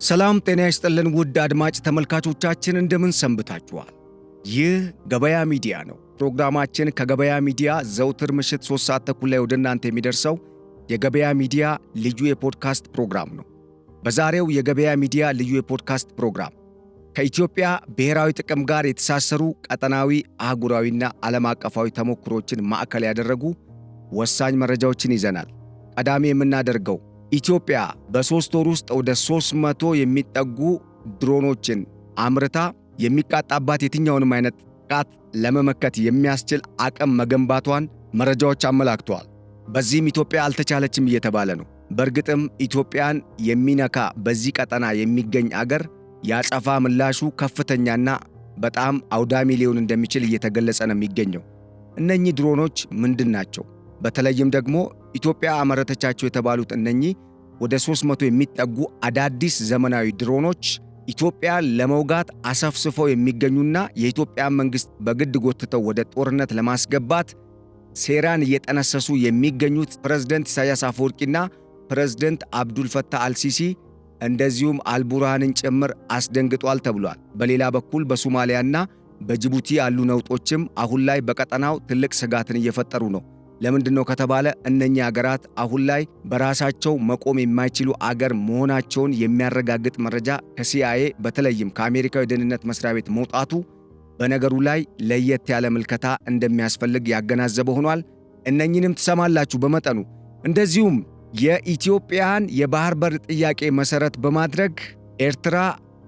ሰላም ጤና ይስጥልን ውድ አድማጭ ተመልካቾቻችን እንደምን ሰንብታችኋል? ይህ ገበያ ሚዲያ ነው። ፕሮግራማችን ከገበያ ሚዲያ ዘውትር ምሽት 3 ሰዓት ተኩል ላይ ወደ እናንተ የሚደርሰው የገበያ ሚዲያ ልዩ የፖድካስት ፕሮግራም ነው። በዛሬው የገበያ ሚዲያ ልዩ የፖድካስት ፕሮግራም ከኢትዮጵያ ብሔራዊ ጥቅም ጋር የተሳሰሩ ቀጠናዊ፣ አህጉራዊና ዓለም አቀፋዊ ተሞክሮችን ማዕከል ያደረጉ ወሳኝ መረጃዎችን ይዘናል። ቀዳሚ የምናደርገው ኢትዮጵያ በ3 ወር ውስጥ ወደ 300 የሚጠጉ ድሮኖችን አምርታ የሚቃጣባት የትኛውንም አይነት ጥቃት ለመመከት የሚያስችል አቅም መገንባቷን መረጃዎች አመላክተዋል። በዚህም ኢትዮጵያ አልተቻለችም እየተባለ ነው። በእርግጥም ኢትዮጵያን የሚነካ በዚህ ቀጠና የሚገኝ አገር ያጸፋ ምላሹ ከፍተኛና በጣም አውዳሚ ሊሆን እንደሚችል እየተገለጸ ነው የሚገኘው። እነኚህ ድሮኖች ምንድን ናቸው? በተለይም ደግሞ ኢትዮጵያ አመረተቻቸው የተባሉት እነኚህ ወደ 300 የሚጠጉ አዳዲስ ዘመናዊ ድሮኖች ኢትዮጵያን ለመውጋት አሰፍስፈው የሚገኙና የኢትዮጵያ መንግስት በግድ ጎትተው ወደ ጦርነት ለማስገባት ሴራን እየጠነሰሱ የሚገኙት ፕሬዝዳንት ኢሳያስ አፈወርቂና ፕሬዝዳንት አብዱል ፈታህ አልሲሲ እንደዚሁም አልቡርሃንን ጭምር አስደንግጧል ተብሏል። በሌላ በኩል በሶማሊያና በጅቡቲ ያሉ ነውጦችም አሁን ላይ በቀጠናው ትልቅ ስጋትን እየፈጠሩ ነው። ለምንድነው ከተባለ እነኛ ሀገራት አሁን ላይ በራሳቸው መቆም የማይችሉ አገር መሆናቸውን የሚያረጋግጥ መረጃ ከሲአይኤ በተለይም ከአሜሪካዊ ደህንነት መስሪያ ቤት መውጣቱ በነገሩ ላይ ለየት ያለ ምልከታ እንደሚያስፈልግ ያገናዘበ ሆኗል። እነኚህንም ትሰማላችሁ በመጠኑ። እንደዚሁም የኢትዮጵያን የባህር በር ጥያቄ መሰረት በማድረግ ኤርትራ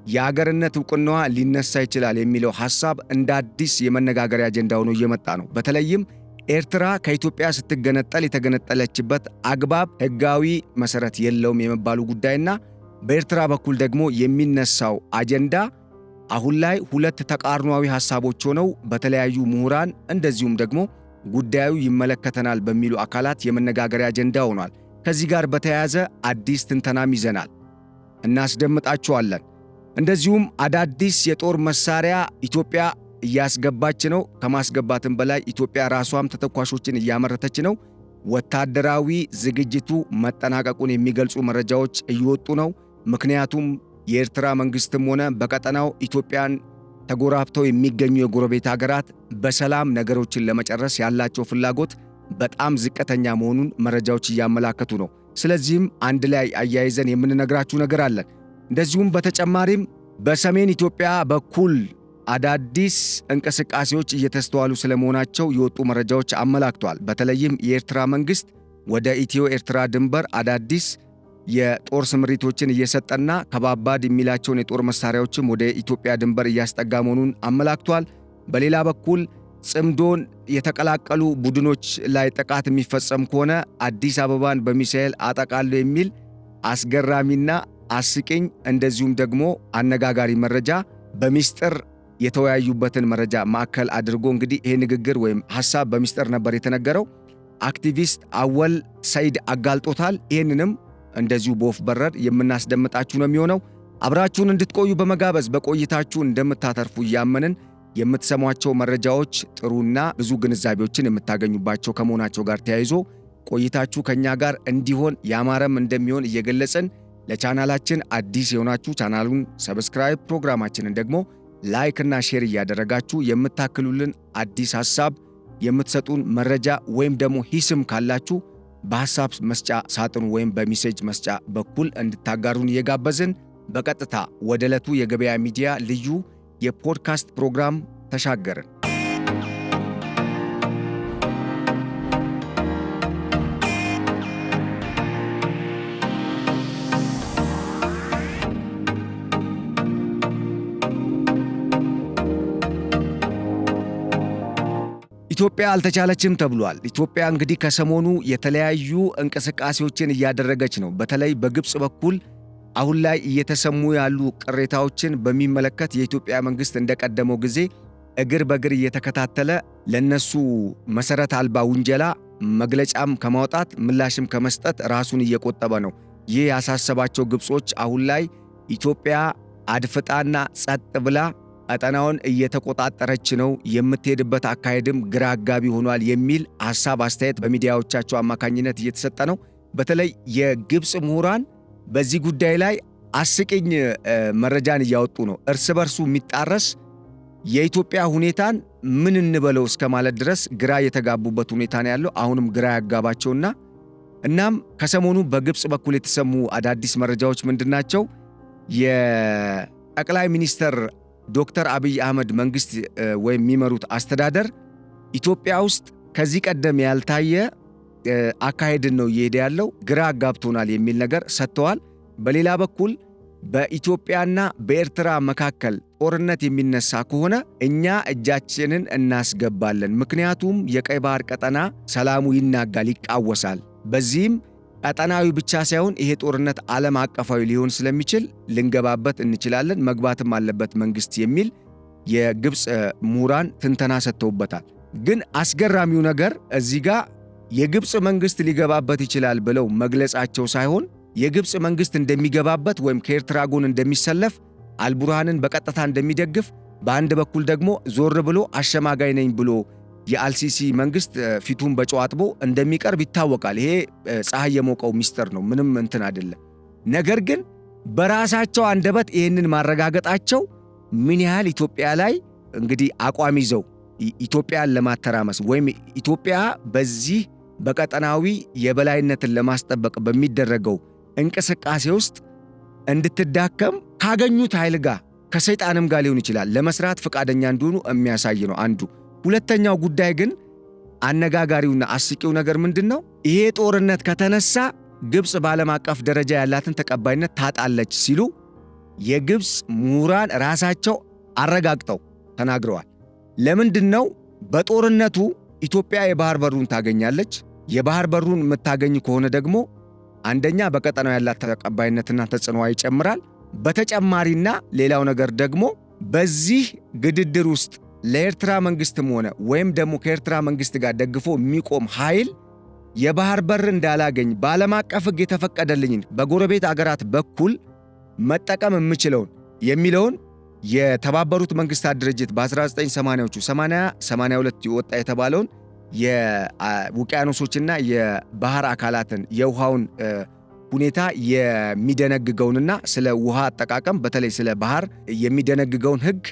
የአገርነት ዕውቅናዋ ሊነሳ ይችላል የሚለው ሐሳብ እንደ አዲስ የመነጋገሪያ አጀንዳ ሆኖ እየመጣ ነው። በተለይም ኤርትራ ከኢትዮጵያ ስትገነጠል የተገነጠለችበት አግባብ ሕጋዊ መሰረት የለውም የመባሉ ጉዳይና በኤርትራ በኩል ደግሞ የሚነሳው አጀንዳ አሁን ላይ ሁለት ተቃርኗዊ ሐሳቦች ሆነው በተለያዩ ምሁራን እንደዚሁም ደግሞ ጉዳዩ ይመለከተናል በሚሉ አካላት የመነጋገሪያ አጀንዳ ሆኗል። ከዚህ ጋር በተያያዘ አዲስ ትንተናም ይዘናል፣ እናስደምጣችኋለን። እንደዚሁም አዳዲስ የጦር መሳሪያ ኢትዮጵያ እያስገባች ነው። ከማስገባትም በላይ ኢትዮጵያ ራሷም ተተኳሾችን እያመረተች ነው። ወታደራዊ ዝግጅቱ መጠናቀቁን የሚገልጹ መረጃዎች እየወጡ ነው። ምክንያቱም የኤርትራ መንግስትም ሆነ በቀጠናው ኢትዮጵያን ተጎራብተው የሚገኙ የጎረቤት ሀገራት በሰላም ነገሮችን ለመጨረስ ያላቸው ፍላጎት በጣም ዝቅተኛ መሆኑን መረጃዎች እያመላከቱ ነው። ስለዚህም አንድ ላይ አያይዘን የምንነግራችሁ ነገር አለን። እንደዚሁም በተጨማሪም በሰሜን ኢትዮጵያ በኩል አዳዲስ እንቅስቃሴዎች እየተስተዋሉ ስለመሆናቸው የወጡ መረጃዎች አመላክተዋል። በተለይም የኤርትራ መንግስት ወደ ኢትዮ ኤርትራ ድንበር አዳዲስ የጦር ስምሪቶችን እየሰጠና ከባባድ የሚላቸውን የጦር መሳሪያዎችም ወደ ኢትዮጵያ ድንበር እያስጠጋ መሆኑን አመላክቷል። በሌላ በኩል ጽምዶን የተቀላቀሉ ቡድኖች ላይ ጥቃት የሚፈጸም ከሆነ አዲስ አበባን በሚሳኤል አጠቃለሁ የሚል አስገራሚና አስቂኝ እንደዚሁም ደግሞ አነጋጋሪ መረጃ በሚስጥር የተወያዩበትን መረጃ ማዕከል አድርጎ እንግዲህ ይሄ ንግግር ወይም ሐሳብ በሚስጥር ነበር የተነገረው። አክቲቪስት አወል ሰይድ አጋልጦታል። ይህንንም እንደዚሁ በወፍ በረር የምናስደምጣችሁ ነው የሚሆነው። አብራችሁን እንድትቆዩ በመጋበዝ በቆይታችሁ እንደምታተርፉ እያመንን የምትሰሟቸው መረጃዎች ጥሩና ብዙ ግንዛቤዎችን የምታገኙባቸው ከመሆናቸው ጋር ተያይዞ ቆይታችሁ ከኛ ጋር እንዲሆን ያማረም እንደሚሆን እየገለጽን ለቻናላችን አዲስ የሆናችሁ ቻናሉን ሰብስክራይብ፣ ፕሮግራማችንን ደግሞ ላይክ እና ሼር እያደረጋችሁ የምታክሉልን አዲስ ሐሳብ የምትሰጡን መረጃ ወይም ደግሞ ሂስም ካላችሁ በሐሳብ መስጫ ሳጥኑ ወይም በሜሴጅ መስጫ በኩል እንድታጋሩን እየጋበዝን በቀጥታ ወደ ዕለቱ የገበያ ሚዲያ ልዩ የፖድካስት ፕሮግራም ተሻገርን። ኢትዮጵያ አልተቻለችም ተብሏል። ኢትዮጵያ እንግዲህ ከሰሞኑ የተለያዩ እንቅስቃሴዎችን እያደረገች ነው። በተለይ በግብጽ በኩል አሁን ላይ እየተሰሙ ያሉ ቅሬታዎችን በሚመለከት የኢትዮጵያ መንግስት እንደቀደመው ጊዜ እግር በእግር እየተከታተለ ለነሱ መሰረት አልባ ውንጀላ መግለጫም ከማውጣት ምላሽም ከመስጠት ራሱን እየቆጠበ ነው። ይህ ያሳሰባቸው ግብጾች አሁን ላይ ኢትዮጵያ አድፍጣና ጸጥ ብላ ቀጠናውን እየተቆጣጠረች ነው፣ የምትሄድበት አካሄድም ግራ አጋቢ ሆኗል የሚል ሐሳብ አስተያየት በሚዲያዎቻቸው አማካኝነት እየተሰጠ ነው። በተለይ የግብጽ ምሁራን በዚህ ጉዳይ ላይ አስቂኝ መረጃን እያወጡ ነው። እርስ በርሱ የሚጣረስ የኢትዮጵያ ሁኔታን ምን እንበለው እስከ ማለት ድረስ ግራ የተጋቡበት ሁኔታ ነው ያለው። አሁንም ግራ ያጋባቸውና እናም ከሰሞኑ በግብፅ በኩል የተሰሙ አዳዲስ መረጃዎች ምንድናቸው? የጠቅላይ ሚኒስትር ዶክተር አብይ አህመድ መንግስት ወይም የሚመሩት አስተዳደር ኢትዮጵያ ውስጥ ከዚህ ቀደም ያልታየ አካሄድን ነው እየሄደ ያለው፣ ግራ አጋብቶናል የሚል ነገር ሰጥተዋል። በሌላ በኩል በኢትዮጵያና በኤርትራ መካከል ጦርነት የሚነሳ ከሆነ እኛ እጃችንን እናስገባለን፣ ምክንያቱም የቀይ ባህር ቀጠና ሰላሙ ይናጋል፣ ይቃወሳል። በዚህም ቀጠናዊ ብቻ ሳይሆን ይሄ ጦርነት ዓለም አቀፋዊ ሊሆን ስለሚችል ልንገባበት እንችላለን፣ መግባትም አለበት መንግስት የሚል የግብፅ ምሁራን ትንተና ሰጥተውበታል። ግን አስገራሚው ነገር እዚህ ጋር የግብፅ መንግስት ሊገባበት ይችላል ብለው መግለጻቸው ሳይሆን የግብፅ መንግስት እንደሚገባበት ወይም ከኤርትራ ጎን እንደሚሰለፍ አልቡርሃንን በቀጥታ እንደሚደግፍ፣ በአንድ በኩል ደግሞ ዞር ብሎ አሸማጋይ ነኝ ብሎ የአልሲሲ መንግስት ፊቱን በጨው አጥቦ እንደሚቀርብ ይታወቃል። ይሄ ፀሐይ የሞቀው ሚስጥር ነው፣ ምንም እንትን አይደለም። ነገር ግን በራሳቸው አንደበት ይህንን ማረጋገጣቸው ምን ያህል ኢትዮጵያ ላይ እንግዲህ አቋም ይዘው ኢትዮጵያን ለማተራመስ ወይም ኢትዮጵያ በዚህ በቀጠናዊ የበላይነትን ለማስጠበቅ በሚደረገው እንቅስቃሴ ውስጥ እንድትዳከም ካገኙት ኃይል ጋር ከሰይጣንም ጋር ሊሆን ይችላል ለመስራት ፈቃደኛ እንደሆኑ የሚያሳይ ነው አንዱ። ሁለተኛው ጉዳይ ግን አነጋጋሪውና አስቂው ነገር ምንድነው? ይሄ ጦርነት ከተነሳ ግብፅ በዓለም አቀፍ ደረጃ ያላትን ተቀባይነት ታጣለች ሲሉ የግብፅ ምሁራን ራሳቸው አረጋግጠው ተናግረዋል። ለምንድነው? በጦርነቱ ኢትዮጵያ የባህር በሩን ታገኛለች። የባህር በሩን የምታገኝ ከሆነ ደግሞ አንደኛ በቀጠናው ያላት ተቀባይነትና ተጽዕኖ ይጨምራል። በተጨማሪና ሌላው ነገር ደግሞ በዚህ ግድድር ውስጥ ለኤርትራ መንግስትም ሆነ ወይም ደግሞ ከኤርትራ መንግስት ጋር ደግፎ የሚቆም ኃይል የባህር በር እንዳላገኝ በዓለም አቀፍ ሕግ የተፈቀደልኝን በጎረቤት አገራት በኩል መጠቀም የምችለውን የሚለውን የተባበሩት መንግስታት ድርጅት በ1980ዎቹ 82 ይወጣ የተባለውን የውቅያኖሶችና የባህር አካላትን የውሃውን ሁኔታ የሚደነግገውንና ስለ ውሃ አጠቃቀም በተለይ ስለ ባህር የሚደነግገውን ሕግ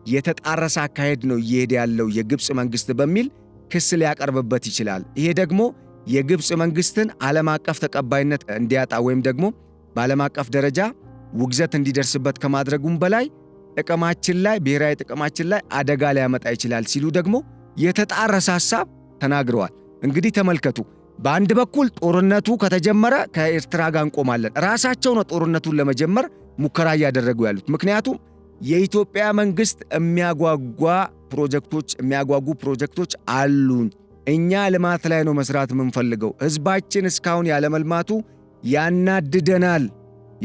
የተጣረሰ አካሄድ ነው እየሄደ ያለው የግብፅ መንግስት በሚል ክስ ሊያቀርብበት ይችላል። ይሄ ደግሞ የግብፅ መንግስትን ዓለም አቀፍ ተቀባይነት እንዲያጣ ወይም ደግሞ በዓለም አቀፍ ደረጃ ውግዘት እንዲደርስበት ከማድረጉም በላይ ጥቅማችን ላይ ብሔራዊ ጥቅማችን ላይ አደጋ ሊያመጣ ይችላል ሲሉ ደግሞ የተጣረሰ ሐሳብ ተናግረዋል። እንግዲህ ተመልከቱ፣ በአንድ በኩል ጦርነቱ ከተጀመረ ከኤርትራ ጋር እንቆማለን። ራሳቸው ነው ጦርነቱን ለመጀመር ሙከራ እያደረጉ ያሉት። ምክንያቱም የኢትዮጵያ መንግስት የሚያጓጉ ፕሮጀክቶች አሉን፣ እኛ ልማት ላይ ነው መስራት የምንፈልገው፣ ህዝባችን እስካሁን ያለመልማቱ ያናድደናል፣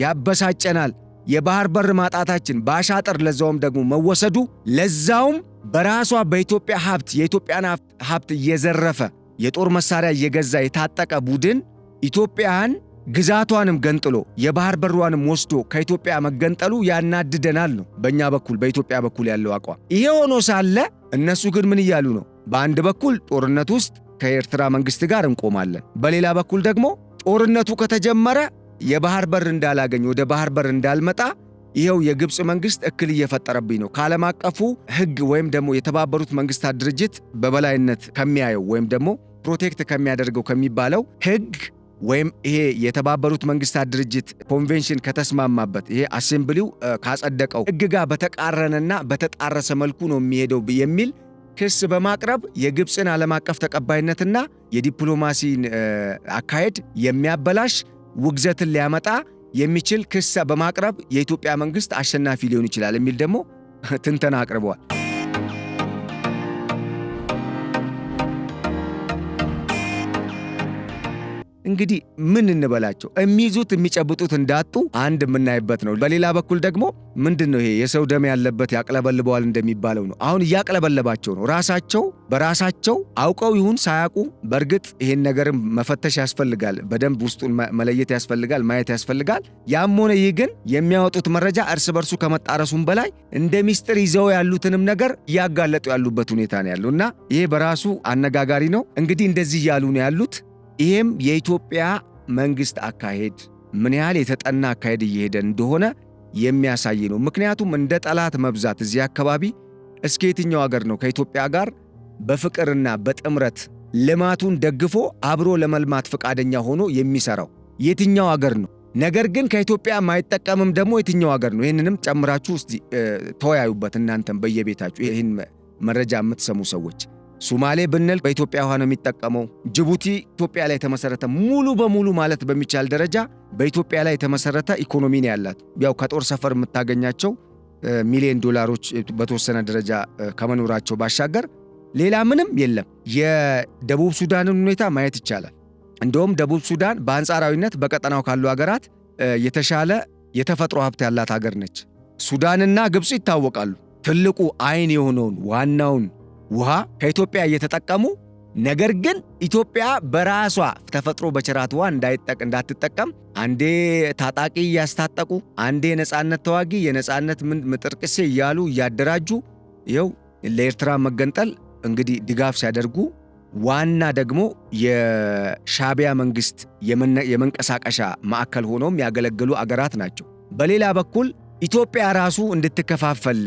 ያበሳጨናል፣ የባህር በር ማጣታችን በአሻጥር ለዛውም ደግሞ መወሰዱ ለዛውም በራሷ በኢትዮጵያ ሀብት የኢትዮጵያን ሀብት እየዘረፈ የጦር መሳሪያ እየገዛ የታጠቀ ቡድን ኢትዮጵያን ግዛቷንም ገንጥሎ የባህር በሯንም ወስዶ ከኢትዮጵያ መገንጠሉ ያናድደናል ነው በእኛ በኩል በኢትዮጵያ በኩል ያለው አቋም። ይሄ ሆኖ ሳለ እነሱ ግን ምን እያሉ ነው? በአንድ በኩል ጦርነት ውስጥ ከኤርትራ መንግስት ጋር እንቆማለን፣ በሌላ በኩል ደግሞ ጦርነቱ ከተጀመረ የባህር በር እንዳላገኝ ወደ ባህር በር እንዳልመጣ ይኸው የግብፅ መንግስት እክል እየፈጠረብኝ ነው። ከዓለም አቀፉ ሕግ ወይም ደግሞ የተባበሩት መንግስታት ድርጅት በበላይነት ከሚያየው ወይም ደግሞ ፕሮቴክት ከሚያደርገው ከሚባለው ሕግ ወይም ይሄ የተባበሩት መንግስታት ድርጅት ኮንቬንሽን ከተስማማበት ይሄ አሴምብሊው ካጸደቀው ሕግ ጋር በተቃረነና በተጣረሰ መልኩ ነው የሚሄደው የሚል ክስ በማቅረብ የግብፅን ዓለም አቀፍ ተቀባይነትና የዲፕሎማሲን አካሄድ የሚያበላሽ ውግዘትን ሊያመጣ የሚችል ክስ በማቅረብ የኢትዮጵያ መንግስት አሸናፊ ሊሆን ይችላል የሚል ደግሞ ትንተና አቅርበዋል። እንግዲህ ምን እንበላቸው? የሚይዙት የሚጨብጡት እንዳጡ አንድ የምናይበት ነው። በሌላ በኩል ደግሞ ምንድነው ይሄ የሰው ደም ያለበት ያቅለበልበዋል እንደሚባለው ነው። አሁን እያቅለበለባቸው ነው። ራሳቸው አውቀው ይሁን ሳያውቁ፣ በእርግጥ ይሄን ነገርም መፈተሽ ያስፈልጋል። በደንብ ውስጡን መለየት ያስፈልጋል፣ ማየት ያስፈልጋል። ያም ሆነ ይህ ግን የሚያወጡት መረጃ እርስ በርሱ ከመጣረሱም በላይ እንደ ሚስጥር ይዘው ያሉትንም ነገር እያጋለጡ ያሉበት ሁኔታ ነው ያለው እና ይሄ በራሱ አነጋጋሪ ነው። እንግዲህ እንደዚህ እያሉ ነው ያሉት። ይሄም የኢትዮጵያ መንግስት አካሄድ ምን ያህል የተጠና አካሄድ እየሄደ እንደሆነ የሚያሳይ ነው። ምክንያቱም እንደ ጠላት መብዛት እዚህ አካባቢ እስከ የትኛው ሀገር ነው ከኢትዮጵያ ጋር በፍቅርና በጥምረት ልማቱን ደግፎ አብሮ ለመልማት ፈቃደኛ ሆኖ የሚሰራው? የትኛው ሀገር ነው? ነገር ግን ከኢትዮጵያ ማይጠቀምም ደግሞ የትኛው ሀገር ነው? ይህንንም ጨምራችሁ እስቲ ተወያዩበት እናንተም በየቤታችሁ ይህን መረጃ የምትሰሙ ሰዎች። ሶማሌ ብንል በኢትዮጵያ ውሃ ነው የሚጠቀመው። ጅቡቲ ኢትዮጵያ ላይ የተመሰረተ ሙሉ በሙሉ ማለት በሚቻል ደረጃ በኢትዮጵያ ላይ የተመሰረተ ኢኮኖሚ ነው ያላት። ያው ከጦር ሰፈር የምታገኛቸው ሚሊዮን ዶላሮች በተወሰነ ደረጃ ከመኖራቸው ባሻገር ሌላ ምንም የለም። የደቡብ ሱዳንን ሁኔታ ማየት ይቻላል። እንደውም ደቡብ ሱዳን በአንጻራዊነት በቀጠናው ካሉ ሀገራት የተሻለ የተፈጥሮ ሀብት ያላት ሀገር ነች። ሱዳንና ግብፅ ይታወቃሉ። ትልቁ አይን የሆነውን ዋናውን ውሃ ከኢትዮጵያ እየተጠቀሙ ነገር ግን ኢትዮጵያ በራሷ ተፈጥሮ በቸራት ውሃ እንዳትጠቀም አንዴ ታጣቂ እያስታጠቁ አንዴ የነጻነት ተዋጊ የነጻነት ምጥርቅሴ እያሉ እያደራጁ ይኸው ለኤርትራ መገንጠል እንግዲህ ድጋፍ ሲያደርጉ ዋና ደግሞ የሻዕቢያ መንግስት የመንቀሳቀሻ ማዕከል ሆነውም ያገለገሉ አገራት ናቸው። በሌላ በኩል ኢትዮጵያ ራሱ እንድትከፋፈል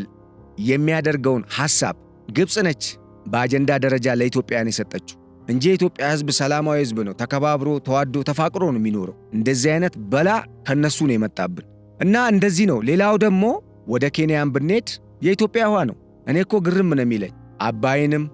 የሚያደርገውን ሐሳብ ግብፅ ነች በአጀንዳ ደረጃ ለኢትዮጵያን የሰጠችው እንጂ የኢትዮጵያ ሕዝብ ሰላማዊ ሕዝብ ነው። ተከባብሮ ተዋዶ ተፋቅሮ ነው የሚኖረው። እንደዚህ አይነት በላ ከነሱ ነው የመጣብን እና እንደዚህ ነው። ሌላው ደግሞ ወደ ኬንያን ብንሄድ የኢትዮጵያ ውሃ ነው። እኔ እኮ ግርም ነው የሚለኝ አባይንም